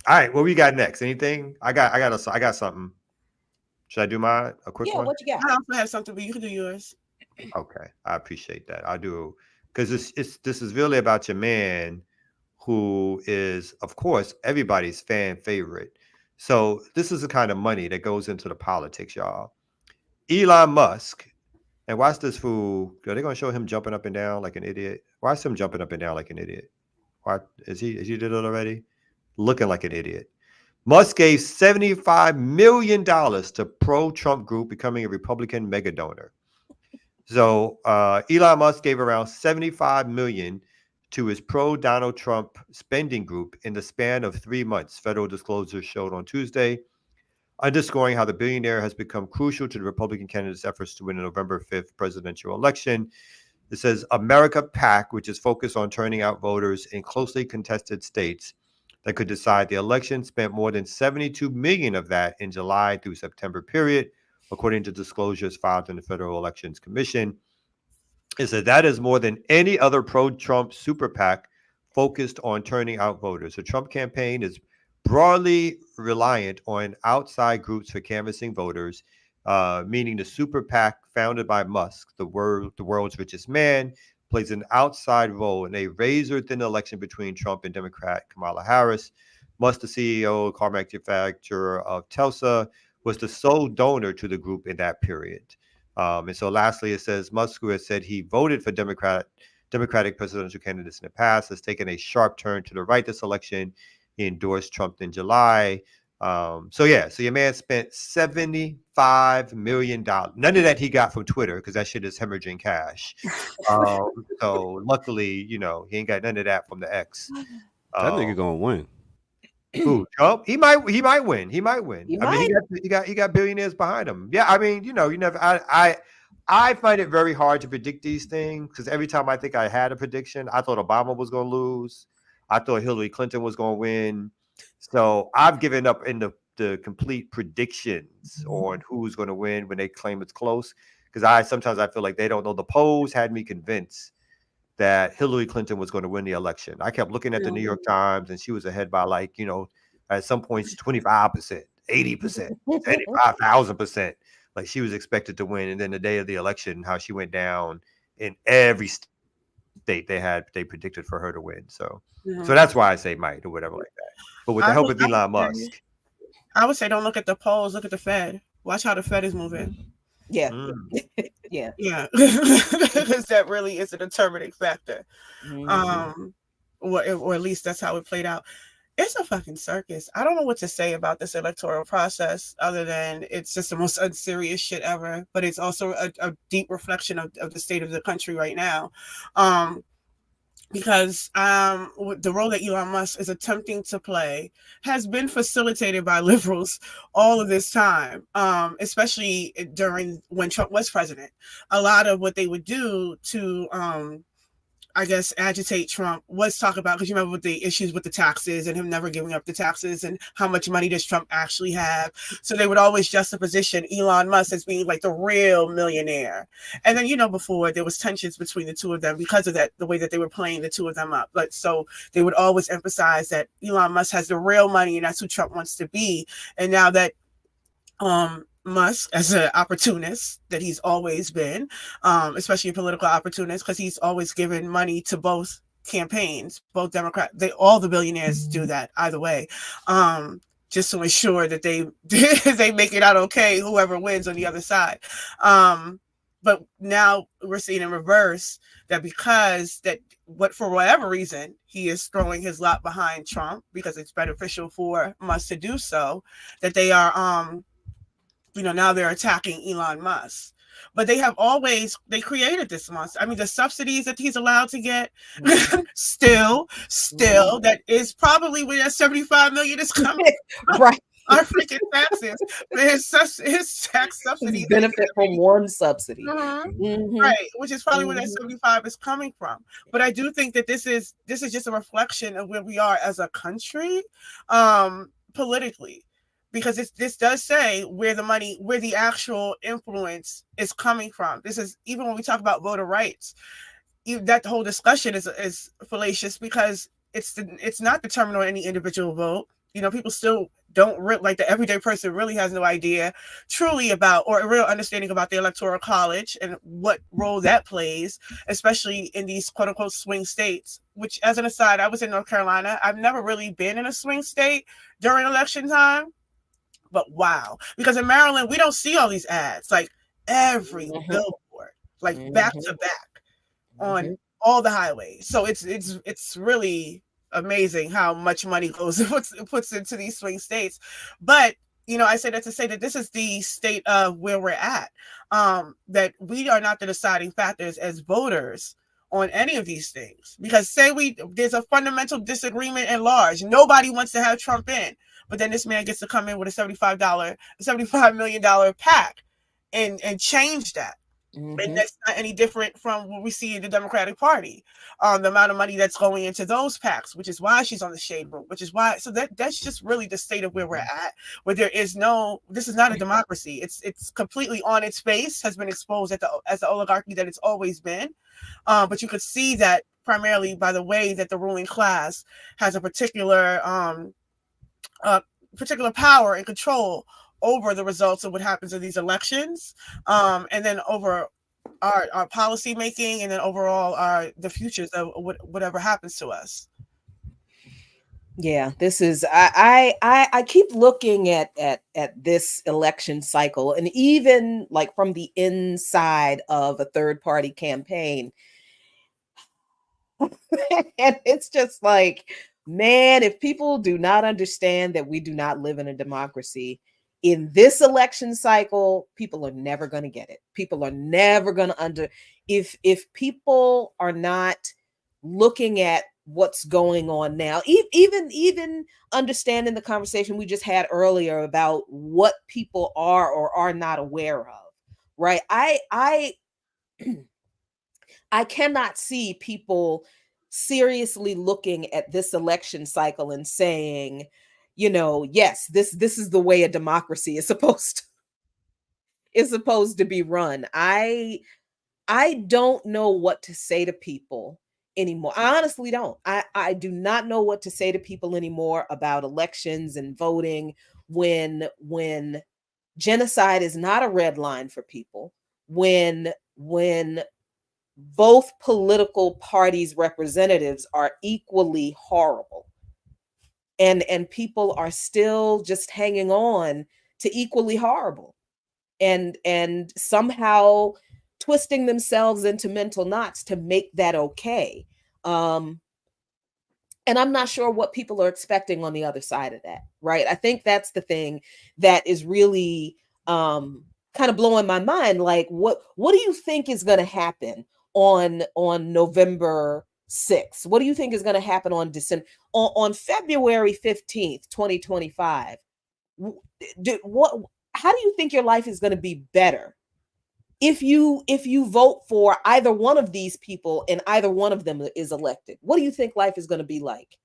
right, what we got next? Anything? I got something. Should I do a quick one? Yeah, what you got? I also have something, but you can do yours. Okay, I appreciate that. I do, because this is really about your man, who is, of course, everybody's fan favorite. So this is the kind of money that goes into the politics, y'all. Elon Musk, and watch this fool. Are they gonna show him jumping up and down like an idiot? Watch him jumping up and down like an idiot. Why is he did it already? Looking like an idiot. Musk gave $75 million to pro-Trump group, becoming a Republican mega donor. So Elon Musk gave around $75 million to his pro-Donald Trump spending group in the span of 3 months, federal disclosures showed on Tuesday, underscoring how the billionaire has become crucial to the Republican candidate's efforts to win the November 5th presidential election. It says America PAC, which is focused on turning out voters in closely contested states that could decide the election, spent more than $72 million of that in July through September period, according to disclosures filed in the Federal Elections Commission. It said that is more than any other pro-Trump super PAC focused on turning out voters. The Trump campaign is broadly reliant on outside groups for canvassing voters, meaning the super PAC founded by Musk, the world's richest man, plays an outside role in a razor-thin election between Trump and Democrat Kamala Harris. Musk, the CEO, car manufacturer of Tesla, was the sole donor to the group in that period. And so lastly, it says Musk, who has said he voted for Democratic presidential candidates in the past, has taken a sharp turn to the right this election, He endorsed Trump in July. So your man spent $75 million. None of that he got from Twitter because that shit is hemorrhaging cash. So luckily, he ain't got none of that from the X. That nigga gonna win. Who, Trump? He might win. He might win. He I mean, he got billionaires behind him. Yeah, I mean, you never. I find it very hard to predict these things because every time I think I had a prediction, I thought Obama was going to lose. I thought Hillary Clinton was going to win. So I've given up in the complete predictions on who's going to win when they claim it's close because sometimes I feel like they don't know. The polls had me convinced that Hillary Clinton was going to win the election. I kept looking at the New York Times and she was ahead by at some points 25%, 80%, 75,000%. Like she was expected to win. And then the day of the election, how she went down in every state they predicted for her to win. So that's why I say might or whatever like that. But with the help of Elon Musk. I would say don't look at the polls, look at the Fed. Watch how the Fed is moving. Yeah. Yeah. Because that really is a determining factor. Or at least that's how it played out. It's a fucking circus. I don't know what to say about this electoral process other than it's just the most unserious shit ever. But it's also a deep reflection of the state of the country right now. Because the role that Elon Musk is attempting to play has been facilitated by liberals all of this time, especially during when Trump was president. A lot of what they would do to I guess, agitate Trump was talk about, because you remember with the issues with the taxes and him never giving up the taxes and how much money does Trump actually have. So they would always juxtaposition Elon Musk as being like the real millionaire. And then, before there was tensions between the two of them because of that, the way that they were playing the two of them up. Like, so they would always emphasize that Elon Musk has the real money and that's who Trump wants to be. And now that, Musk as an opportunist that he's always been, especially a political opportunist, because he's always given money to both campaigns, both Democrat, all the billionaires do that either way, just to ensure that they make it out okay, whoever wins on the other side. But now we're seeing in reverse that because for whatever reason, he is throwing his lot behind Trump because it's beneficial for Musk to do so, that they are now they're attacking Elon Musk. But they created this monster. I mean, the subsidies that he's allowed to get, still, that is probably where that 75 million is coming from. Right. Our freaking taxes. His tax subsidies. Benefit from one subsidy. Right, which is probably where that 75 is coming from. But I do think that this is just a reflection of where we are as a country, politically. Because this does say where the actual influence is coming from. This is, even when we talk about voter rights, that whole discussion is fallacious because it's not determined on any individual vote. People still don't like the everyday person really has no idea truly about or a real understanding about the Electoral College and what role that plays, especially in these quote unquote swing states, which, as an aside, I was in North Carolina. I've never really been in a swing state during election time. But wow, because in Maryland, we don't see all these ads, like every billboard, like back to back on all the highways. So it's really amazing how much money puts into these swing states. But, I say that to say that this is the state of where we're at, that we are not the deciding factors as voters on any of these things. Because there's a fundamental disagreement at large. Nobody wants to have Trump in. But then this man gets to come in with a $75 million pack and change that. And that's not any different from what we see in the Democratic Party. The amount of money that's going into those packs, which is why she's on the shade room, which is why. So that's just really the state of where we're at, where this is not a democracy. It's completely on its face, has been exposed as the oligarchy that it's always been. But you could see that primarily by the way that the ruling class has a particular power and control over the results of what happens in these elections, and then over our policy making, and then overall the futures of whatever happens to us. Yeah, this is I keep looking at this election cycle, and even like from the inside of a third party campaign, and it's just like, Man, if people do not understand that we do not live in a democracy, in this election cycle, people are never going to get it. People are never going to if people are not looking at what's going on now, even understanding the conversation we just had earlier about what people are or are not aware of, right? I cannot see people seriously looking at this election cycle and saying, yes, this is the way a democracy is supposed to be run. I don't know what to say to people anymore. I honestly don't. I do not know what to say to people anymore about elections and voting when genocide is not a red line for people, when both political parties' representatives are equally horrible, and people are still just hanging on to equally horrible, and somehow twisting themselves into mental knots to make that okay. And I'm not sure what people are expecting on the other side of that, right? I think that's the thing that is really kind of blowing my mind. Like, what do you think is going to happen on November 6th? What do you think is going to happen on December on February 15th, 2025? How do you think your life is going to be better if you vote for either one of these people and either one of them is elected? What do you think life is going to be like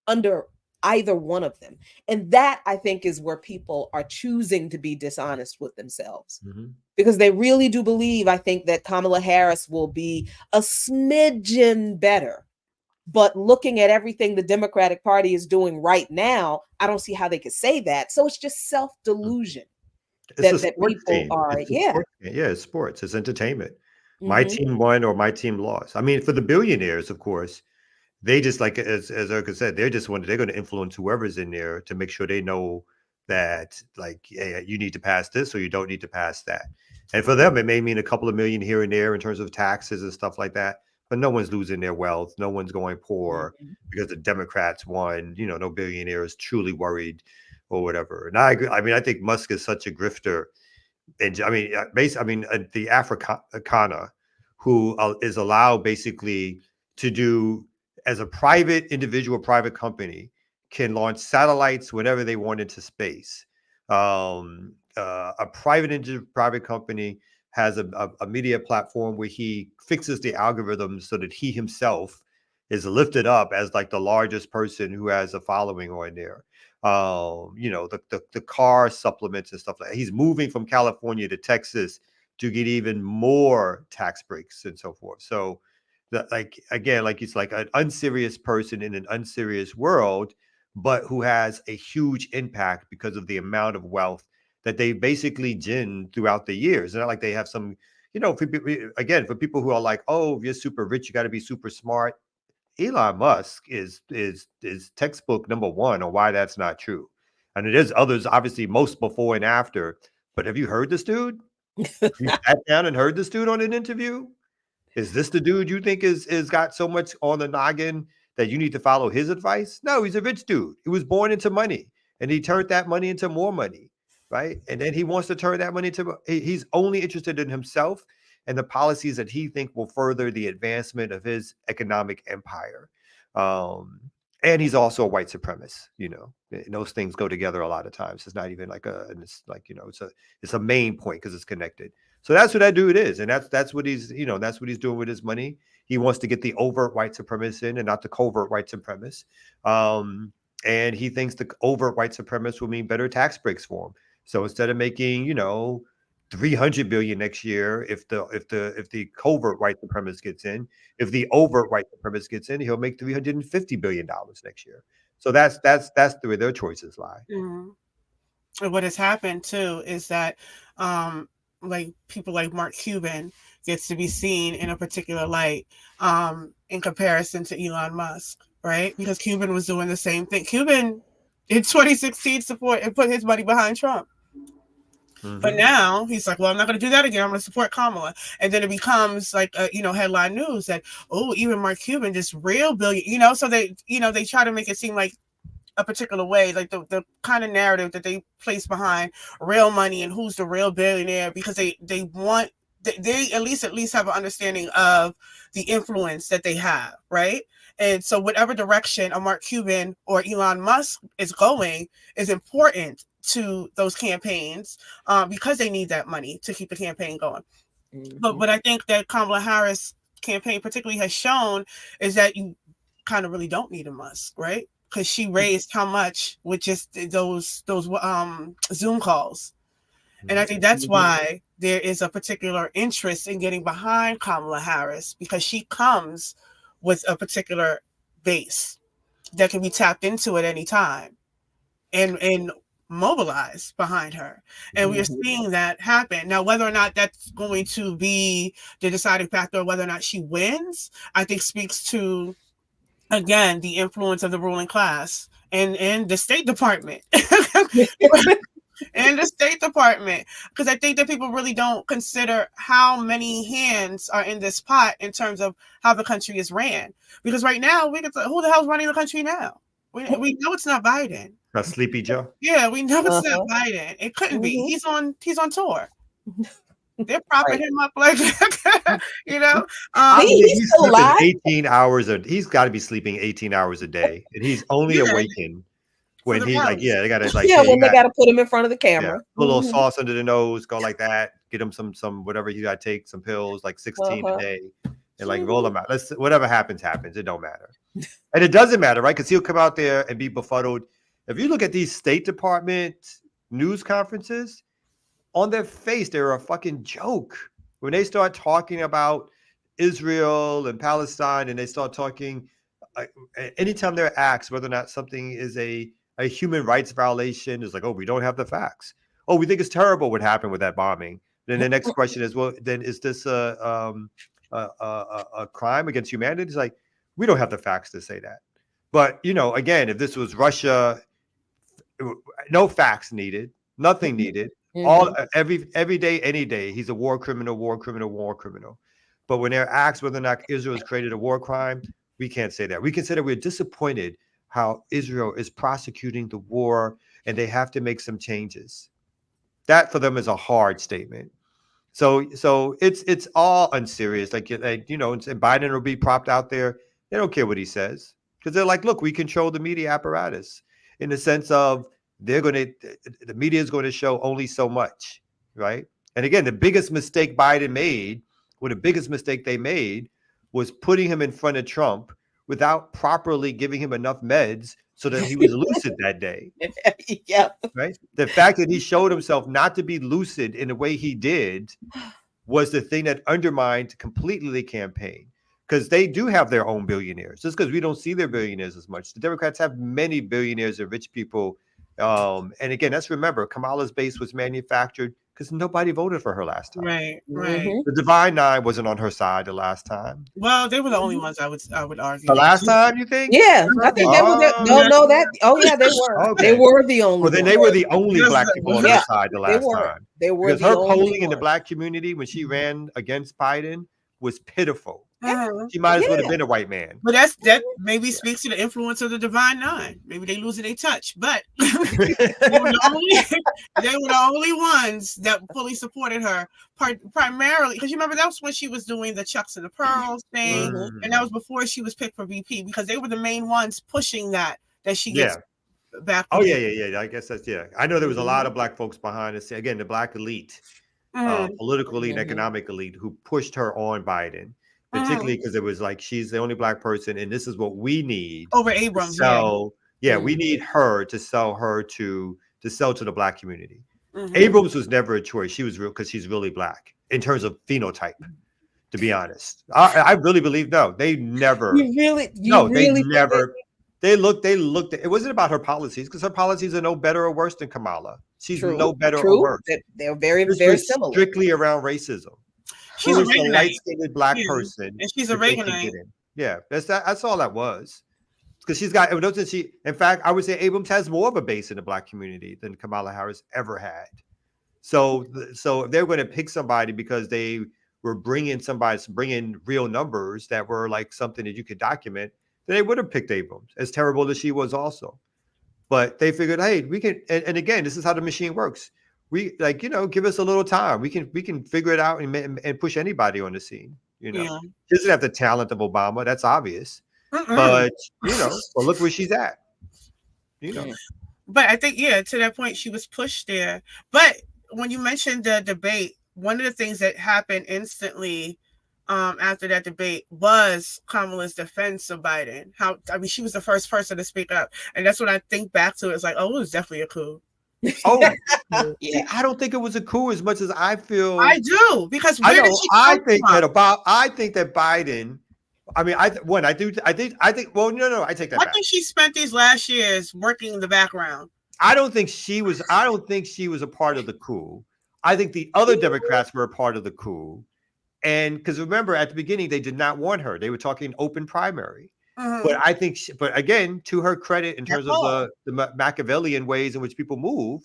under either one of them? And that, I think, is where people are choosing to be dishonest with themselves, because they really do believe, I think, that Kamala Harris will be a smidgen better. But looking at everything the Democratic Party is doing right now, I don't see how they could say that. So it's just self-delusion. It's That people are, it's sports, it's entertainment. My team won or my team lost. I mean, for the billionaires, of course, they just, like as Erica said, they're going to influence whoever's in there to make sure they know that, like, hey, you need to pass this or you don't need to pass that. And for them, it may mean a couple of million here and there in terms of taxes and stuff like that. But no one's losing their wealth. No one's going poor because the Democrats won. No billionaire is truly worried or whatever. And I agree. I mean, I think Musk is such a grifter. And I mean, the Africana who is allowed basically to do, as a private individual, private company, can launch satellites whenever they want into space. A private company has a media platform where he fixes the algorithms so that he himself is lifted up as like the largest person who has a following on there. The car supplements and stuff like that. He's moving from California to Texas to get even more tax breaks and so forth. So he's like an unserious person in an unserious world, but who has a huge impact because of the amount of wealth that they basically ginned throughout the years. And not like they have some, for people who are like, oh, if you're super rich, you got to be super smart. Elon Musk is textbook number one on why that's not true. And there's others, obviously, most before and after. But have you heard this dude? You sat down and heard this dude on an interview? Is this the dude you think is got so much on the noggin that you need to follow his advice? No, he's a rich dude. He was born into money, and he turned that money into more money, right? And then he wants to turn that money into, he's only interested in himself and the policies that he think will further the advancement of his economic empire. And he's also a white supremacist, and those things go together a lot of times. It's not even like it's a main point because it's connected. So that's what that dude is. And that's what he's doing with his money. He wants to get the overt white supremacists in and not the covert white supremacists. And he thinks the overt white supremacists will mean better tax breaks for him. So instead of making, $300 billion next year, if the covert white supremacist gets in, if the overt white supremacist gets in, he'll make $350 billion next year. So that's where their choices lie. And what has happened too is that like people like Mark Cuban gets to be seen in a particular light in comparison to Elon Musk, right? Because Cuban was doing the same thing. Cuban in 2016 support and put his money behind Trump. But now he's like, well, I'm not going to do that again. I'm going to support Kamala. And then it becomes like, headline news that, oh, even Mark Cuban, this real billion, so they try to make it seem like a particular way, like the kind of narrative that they place behind real money and who's the real billionaire, because they want, they at least have an understanding of the influence that they have, right? And so whatever direction a Mark Cuban or Elon Musk is going is important to those campaigns, because they need that money to keep the campaign going. But what I think that Kamala Harris campaign particularly has shown is that you kind of really don't need a Musk, right? Because she raised how much with just those Zoom calls. And I think that's why there is a particular interest in getting behind Kamala Harris, because she comes with a particular base that can be tapped into at any time and mobilize behind her. And we are seeing that happen. Now, whether or not that's going to be the deciding factor, whether or not she wins, I think speaks to, again, the influence of the ruling class and the State Department. And the State Department, because I think that people really don't consider how many hands are in this pot in terms of how the country is ran. Because right now, who the hell's running the country now? We know it's not Biden. That's Sleepy Joe. Yeah, we know it's not Biden. It couldn't be. He's on tour. They're propping him up like he's still alive. 18 hours. He's got to be sleeping 18 hours a day, and he's only awakened when he's like, they got to when they got to put him in front of the camera, put a little sauce under the nose, go like that, get him some whatever you got to take, some pills, like 16 a day, and like roll them out. Whatever happens. It don't matter, and it doesn't matter, right? Because he'll come out there and be befuddled. If you look at these State Department news conferences, on their face, they're a fucking joke. When they start talking about Israel and Palestine, and they start talking, anytime they're asked whether or not something is a human rights violation, it's like, oh, we don't have the facts. Oh, we think it's terrible what happened with that bombing. Then the next question is, well, then is this a crime against humanity? It's like, we don't have the facts to say that. But, again, if this was Russia, no facts needed, nothing needed. All every day, any day, he's a war criminal. But when they're asked whether or not Israel has created a war crime, we can't say that. We can say that we're disappointed how Israel is prosecuting the war, and they have to make some changes. That for them is a hard statement. So it's all unserious. Like and Biden will be propped out there. They don't care what he says, because they're like, look, we control the media apparatus in the sense of the media is going to show only so much, right? And again, the biggest mistake Biden made, or the biggest mistake they made, was putting him in front of Trump without properly giving him enough meds so that he was lucid that day. Yeah. Right? The fact that he showed himself not to be lucid in the way he did was the thing that undermined completely the campaign. Because they do have their own billionaires. Just because we don't see their billionaires as much. The Democrats have many billionaires and rich people. And again, let's remember, Kamala's base was manufactured because nobody voted for her last time. Right. The Divine Nine wasn't on her side the last time. Well, they were the only ones I would argue. The last time, you think? Yeah, I think they were. They were. Okay. They were the only. Well, then they were the only black people on her side the last time. They were because her polling in the black community when she ran against Biden was pitiful. She might as well have been a white man. But that maybe speaks to the influence of the Divine Nine. Maybe they losing their touch, but they were the only ones that fully supported her, primarily because you remember that was when she was doing the Chucks and the Pearls thing, and that was before she was picked for VP, because they were the main ones pushing that she gets back. Oh yeah. I guess that's I know there was a lot of black folks behind us. Again, the black elite, political elite, and economic elite who pushed her on Biden. Particularly because it was like, she's the only black person, and this is what we need over Abrams. So we need her to sell to the black community. Abrams was never a choice. She was real because she's really black in terms of phenotype. To be honest, I really believe they never. They looked. It wasn't about her policies, because her policies are no better or worse than Kamala. She's no better or worse. They're very, very similar. Strictly around racism. She's a light-skinned black person, and she's a Reaganite. Yeah, that's all that was. Because she's got. In fact, I would say Abrams has more of a base in the black community than Kamala Harris ever had. So if they're going to pick somebody because they were bringing real numbers that were like something that you could document, then they would have picked Abrams, as terrible as she was also. But they figured, hey, we can, and again, this is how the machine works. We give us a little time. We can figure it out and push anybody on the scene. She doesn't have the talent of Obama. That's obvious. But well, look where she's at. But I think, to that point, she was pushed there. But when you mentioned the debate, one of the things that happened instantly after that debate was Kamala's defense of Biden. She was the first person to speak up. And that's what I think back to. It's like, it was definitely a coup. Oh, yeah. I don't think it was a coup as much as I feel. I do, because I think that Biden. I mean, I think. Well, no, I take that back. I think she spent these last years working in the background. I don't think she was a part of the coup. I think the other Democrats were a part of the coup, and because remember at the beginning they did not want her. They were talking open primary. But I think, but again, to her credit, in terms of the Machiavellian ways in which people move,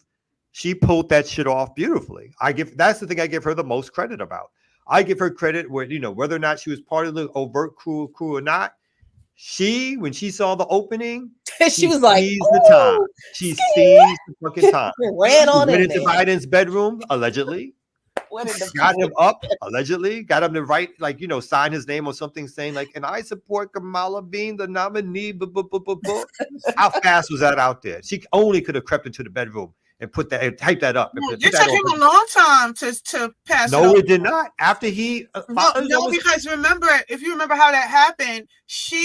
she pulled that shit off beautifully. That's the thing I give her the most credit about. I give her credit where, whether or not she was part of the overt coup or not, when she saw the opening, she was like, the time. She seized the fucking time. Ran on went in into there. Biden's bedroom, allegedly. Got him up, allegedly. Got him to write, sign his name or something saying, and I support Kamala being the nominee. How fast was that out there? She only could have crept into the bedroom and type that up. It took him a long time to pass. No, it did not. After he because remember, if you remember how that happened, so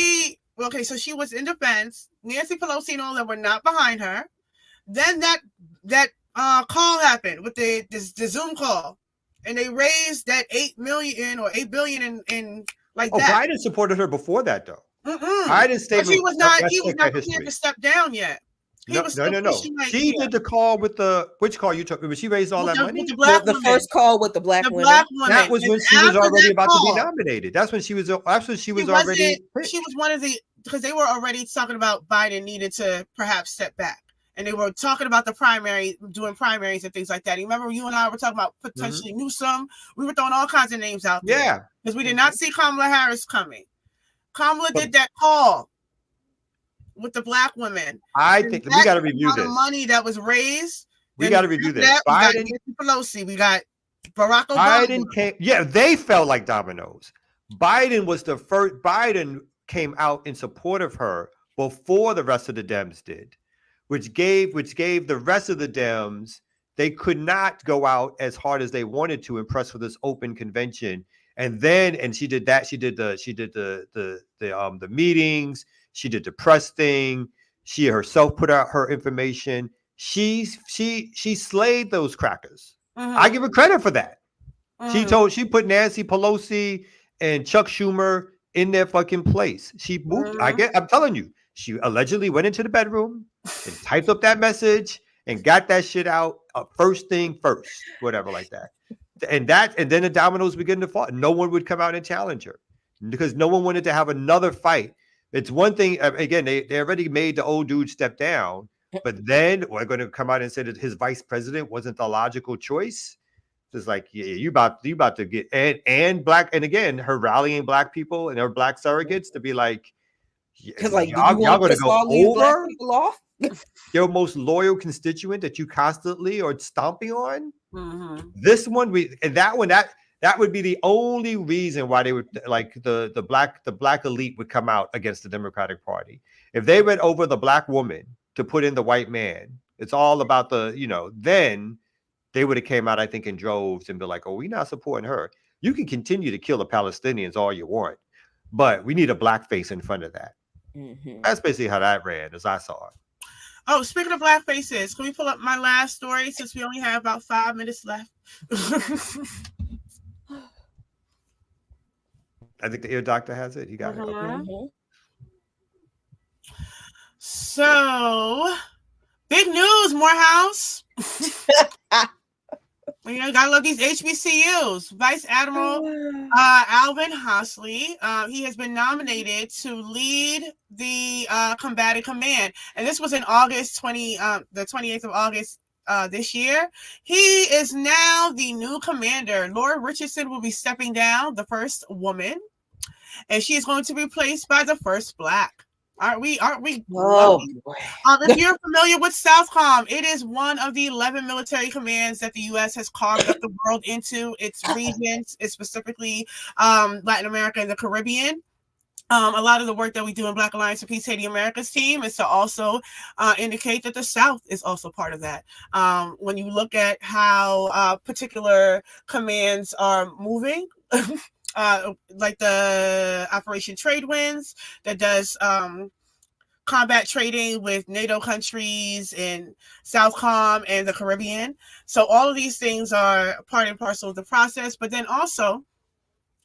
she was in defense. Nancy Pelosi and all that were not behind her. Then that call happened with the Zoom call, and they raised that $8 million or $8 billion in that. Biden supported her before that, though. Biden's statement. He was not prepared to step down yet. No. She did the call with which call you took? She raised all that money? The first call with the black woman. That was when she was already about to be nominated. That's when she was already. She was one of the, because they were already talking about Biden needed to perhaps step back. And they were talking about doing primaries and things like that. You remember you and I were talking about potentially Newsom? We were throwing all kinds of names out there. Yeah. Because we did not see Kamala Harris coming. Kamala did that call with the black women. I think we got to review this. The money that was raised. We got to review this. Biden, we got Pelosi, we got Barack Obama. Biden came. Yeah, they fell like dominoes. Biden was the first. Biden came out in support of her before the rest of the Dems did. Which gave the rest of the Dems, they could not go out as hard as they wanted to impress with this open convention. And she did that. She did the meetings. She did the press thing. She herself put out her information. She slayed those crackers. I give her credit for that. She put Nancy Pelosi and Chuck Schumer in their fucking place. She moved. I'm telling you. She allegedly went into the bedroom and typed up that message and got that shit out first thing first, whatever like that. And then the dominoes began to fall. No one would come out and challenge her because no one wanted to have another fight. It's one thing, again, they already made the old dude step down, but then we're going to come out and say that his vice president wasn't the logical choice. It's like, yeah, you about to get, and black, and again, her rallying black people and her black surrogates to be like, because y'all going to go over your most loyal constituent that you constantly are stomping on. This one, that would be the only reason why they would the black elite would come out against the Democratic Party. If they went over the black woman to put in the white man, it's all about then they would have came out, I think, in droves and be like, oh, we're not supporting her. You can continue to kill the Palestinians all you want, but we need a black face in front of that. That's basically how that ran, as I saw it. Oh, speaking of black faces, can we pull up my last story since we only have about 5 minutes left? I think the ear doctor has it. You got it. Okay. So, big news, Morehouse. Gotta love these HBCUs. Vice Admiral Alvin Hosley, he has been nominated to lead the combatant command, and this was in August the 28th of August this year. He is now the new commander. Laura Richardson will be stepping down, the first woman, and she is going to be replaced by the first Black. Aren't we? Oh boy. If you're familiar with Southcom, it is one of the 11 military commands that the U.S. has carved up the world into its regions, it's specifically Latin America and the Caribbean. A lot of the work that we do in Black Alliance for Peace Haiti America's team is to also indicate that the South is also part of that. When you look at how particular commands are moving, like the Operation Trade Winds that does combat trading with NATO countries in Southcom and the Caribbean. So all of these things are part and parcel of the process. But then also,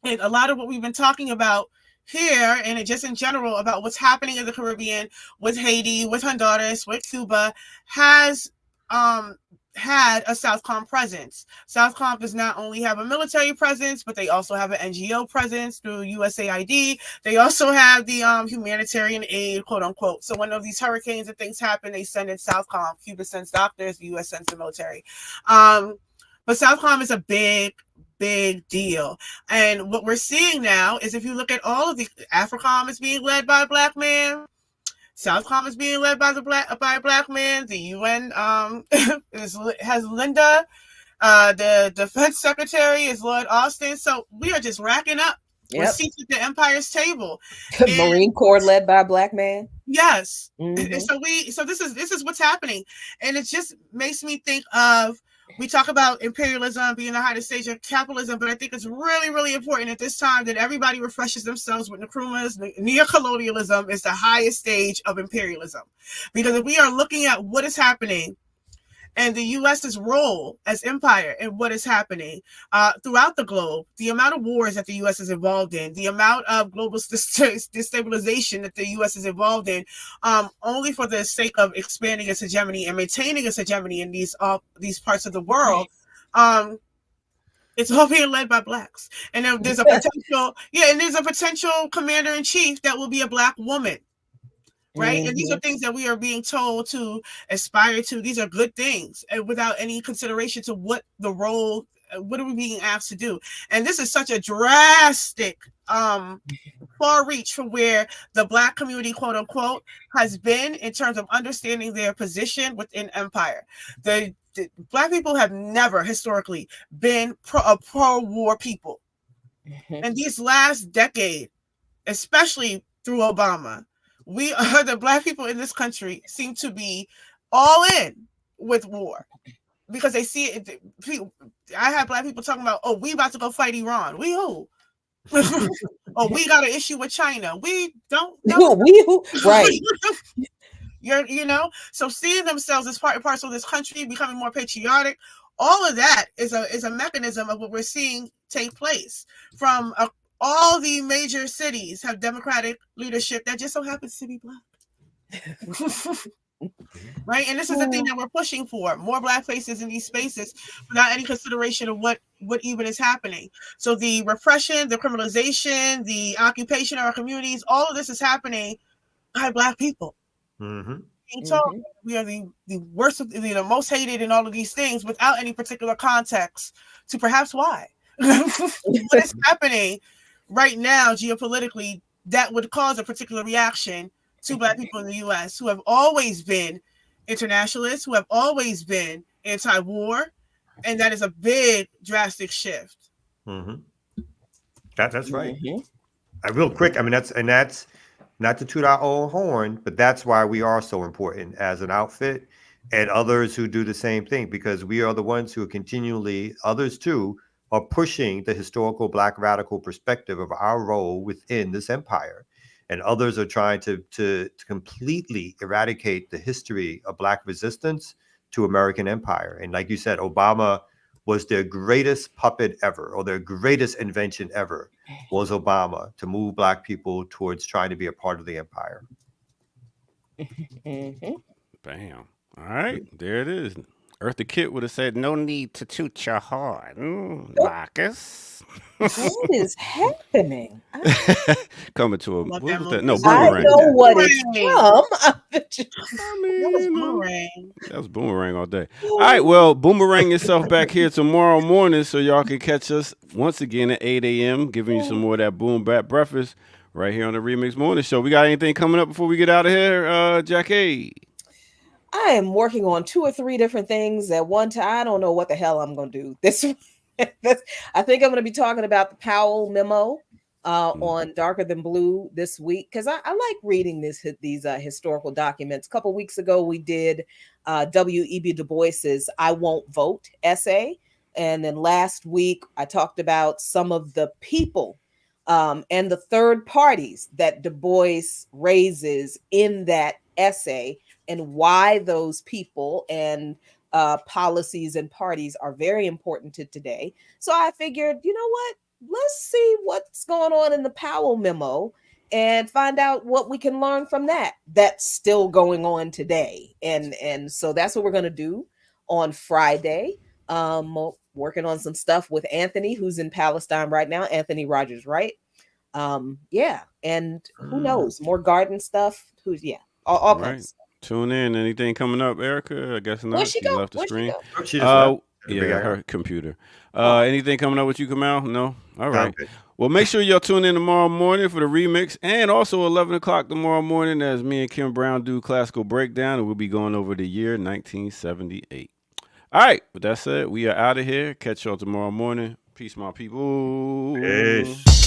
and a lot of what we've been talking about here and just in general about what's happening in the Caribbean with Haiti, with Honduras, with Cuba has had a Southcom presence. Southcom does not only have a military presence, but they also have an NGO presence through USAID. They also have the humanitarian aid, quote unquote. So when these hurricanes and things happen, they send in Southcom. Cuba sends doctors, the US sends the military. But Southcom is a big deal. And what we're seeing now is if you look at all of the AFRICOM is being led by a Black man. Southcom is being led by a Black man. The UN has Linda. The Defense Secretary is Lloyd Austin. So we are just racking up with seats at the Empire's table. Marine Corps led by a Black man. Yes. Mm-hmm. So this is what's happening, and it just makes me think of. We talk about imperialism being the highest stage of capitalism, but I think it's really, really important at this time that everybody refreshes themselves with Nkrumah's neocolonialism is the highest stage of imperialism. Because if we are looking at what is happening and the U.S.'s role as empire and what is happening throughout the globe, the amount of wars that the U.S. is involved in, the amount of global destabilization that the U.S. is involved in, only for the sake of expanding its hegemony and maintaining its hegemony in these parts of the world, it's all being led by Blacks. And there's a potential commander-in-chief that will be a Black woman. Right. Mm-hmm. And these are things that we are being told to aspire to. These are good things, and without any consideration to what are we being asked to do? And this is such a drastic far reach from where the Black community, quote unquote, has been in terms of understanding their position within empire. The Black people have never historically been a pro-war people. Mm-hmm. And these last decade, especially through Obama, the Black people in this country seem to be all in with war because they see it. I have Black people talking about, we about to go fight Iran. We who? We got an issue with China. We don't know. We who? Right. So seeing themselves as part and parcel of this country, becoming more patriotic, all of that is a mechanism of what we're seeing take place from all the major cities have Democratic leadership that just so happens to be Black. Right? And this is the thing that we're pushing for. More Black faces in these spaces without any consideration of what even is happening. So the repression, the criminalization, the occupation of our communities, all of this is happening by Black people. Mm-hmm. So we are the worst, the most hated in all of these things without any particular context to perhaps why. What is happening right now geopolitically that would cause a particular reaction to Black people in the U.S. who have always been internationalists, who have always been anti-war, and that is a big drastic shift. Mm-hmm. That's right. Mm-hmm. Real quick, that's not to toot our own horn, but that's why we are so important as an outfit and others who do the same thing, because we are the ones who are continually, others too, are pushing the historical Black radical perspective of our role within this empire. And others are trying to completely eradicate the history of Black resistance to American empire. And like you said, Obama was their greatest puppet ever, or their greatest invention ever was Obama, to move Black people towards trying to be a part of the empire. Bam. All right, there it is. Eartha Kitt would have said, "No need to toot your horn, Marcus." What is happening? Coming to a Love what that was that? movie. No, I Boomerang. know what it's Boomerang. from. I mean, That was you know, Boomerang. that was Boomerang all day. All right, well, Boomerang yourself back here tomorrow morning so y'all can catch us once again at 8 a.m., giving you some more of that boom bap breakfast right here on the Remix Morning Show. We got anything coming up before we get out of here, Jackie? I am working on 2 or 3 different things at one time. I don't know what the hell I'm going to do this. I think I'm going to be talking about the Powell memo on Darker Than Blue this week because I like reading these historical documents. A couple weeks ago, we did W.E.B. Du Bois's "I Won't Vote" essay, and then last week I talked about some of the people and the third parties that Du Bois raises in that essay, and why those people and policies and parties are very important to today. So I figured, you know what? Let's see what's going on in the Powell memo and find out what we can learn from that. That's still going on today. And so that's what we're going to do on Friday. Working on some stuff with Anthony, who's in Palestine right now, Anthony Rogers, right? Yeah. And who knows? More garden stuff. All kinds of stuff. Tune in. Anything coming up, Erica? I guess not. Where'd she go? left the Where'd she screen. go? Oh, she just left. Yeah, her computer. Anything coming up with you, Kamal? No? All right. Okay. Well, make sure y'all tune in tomorrow morning for the remix, and also 11 o'clock tomorrow morning as me and Kim Brown do classical breakdown, and we'll be going over the year 1978. All right. With that said, we are out of here. Catch y'all tomorrow morning. Peace, my people. Peace.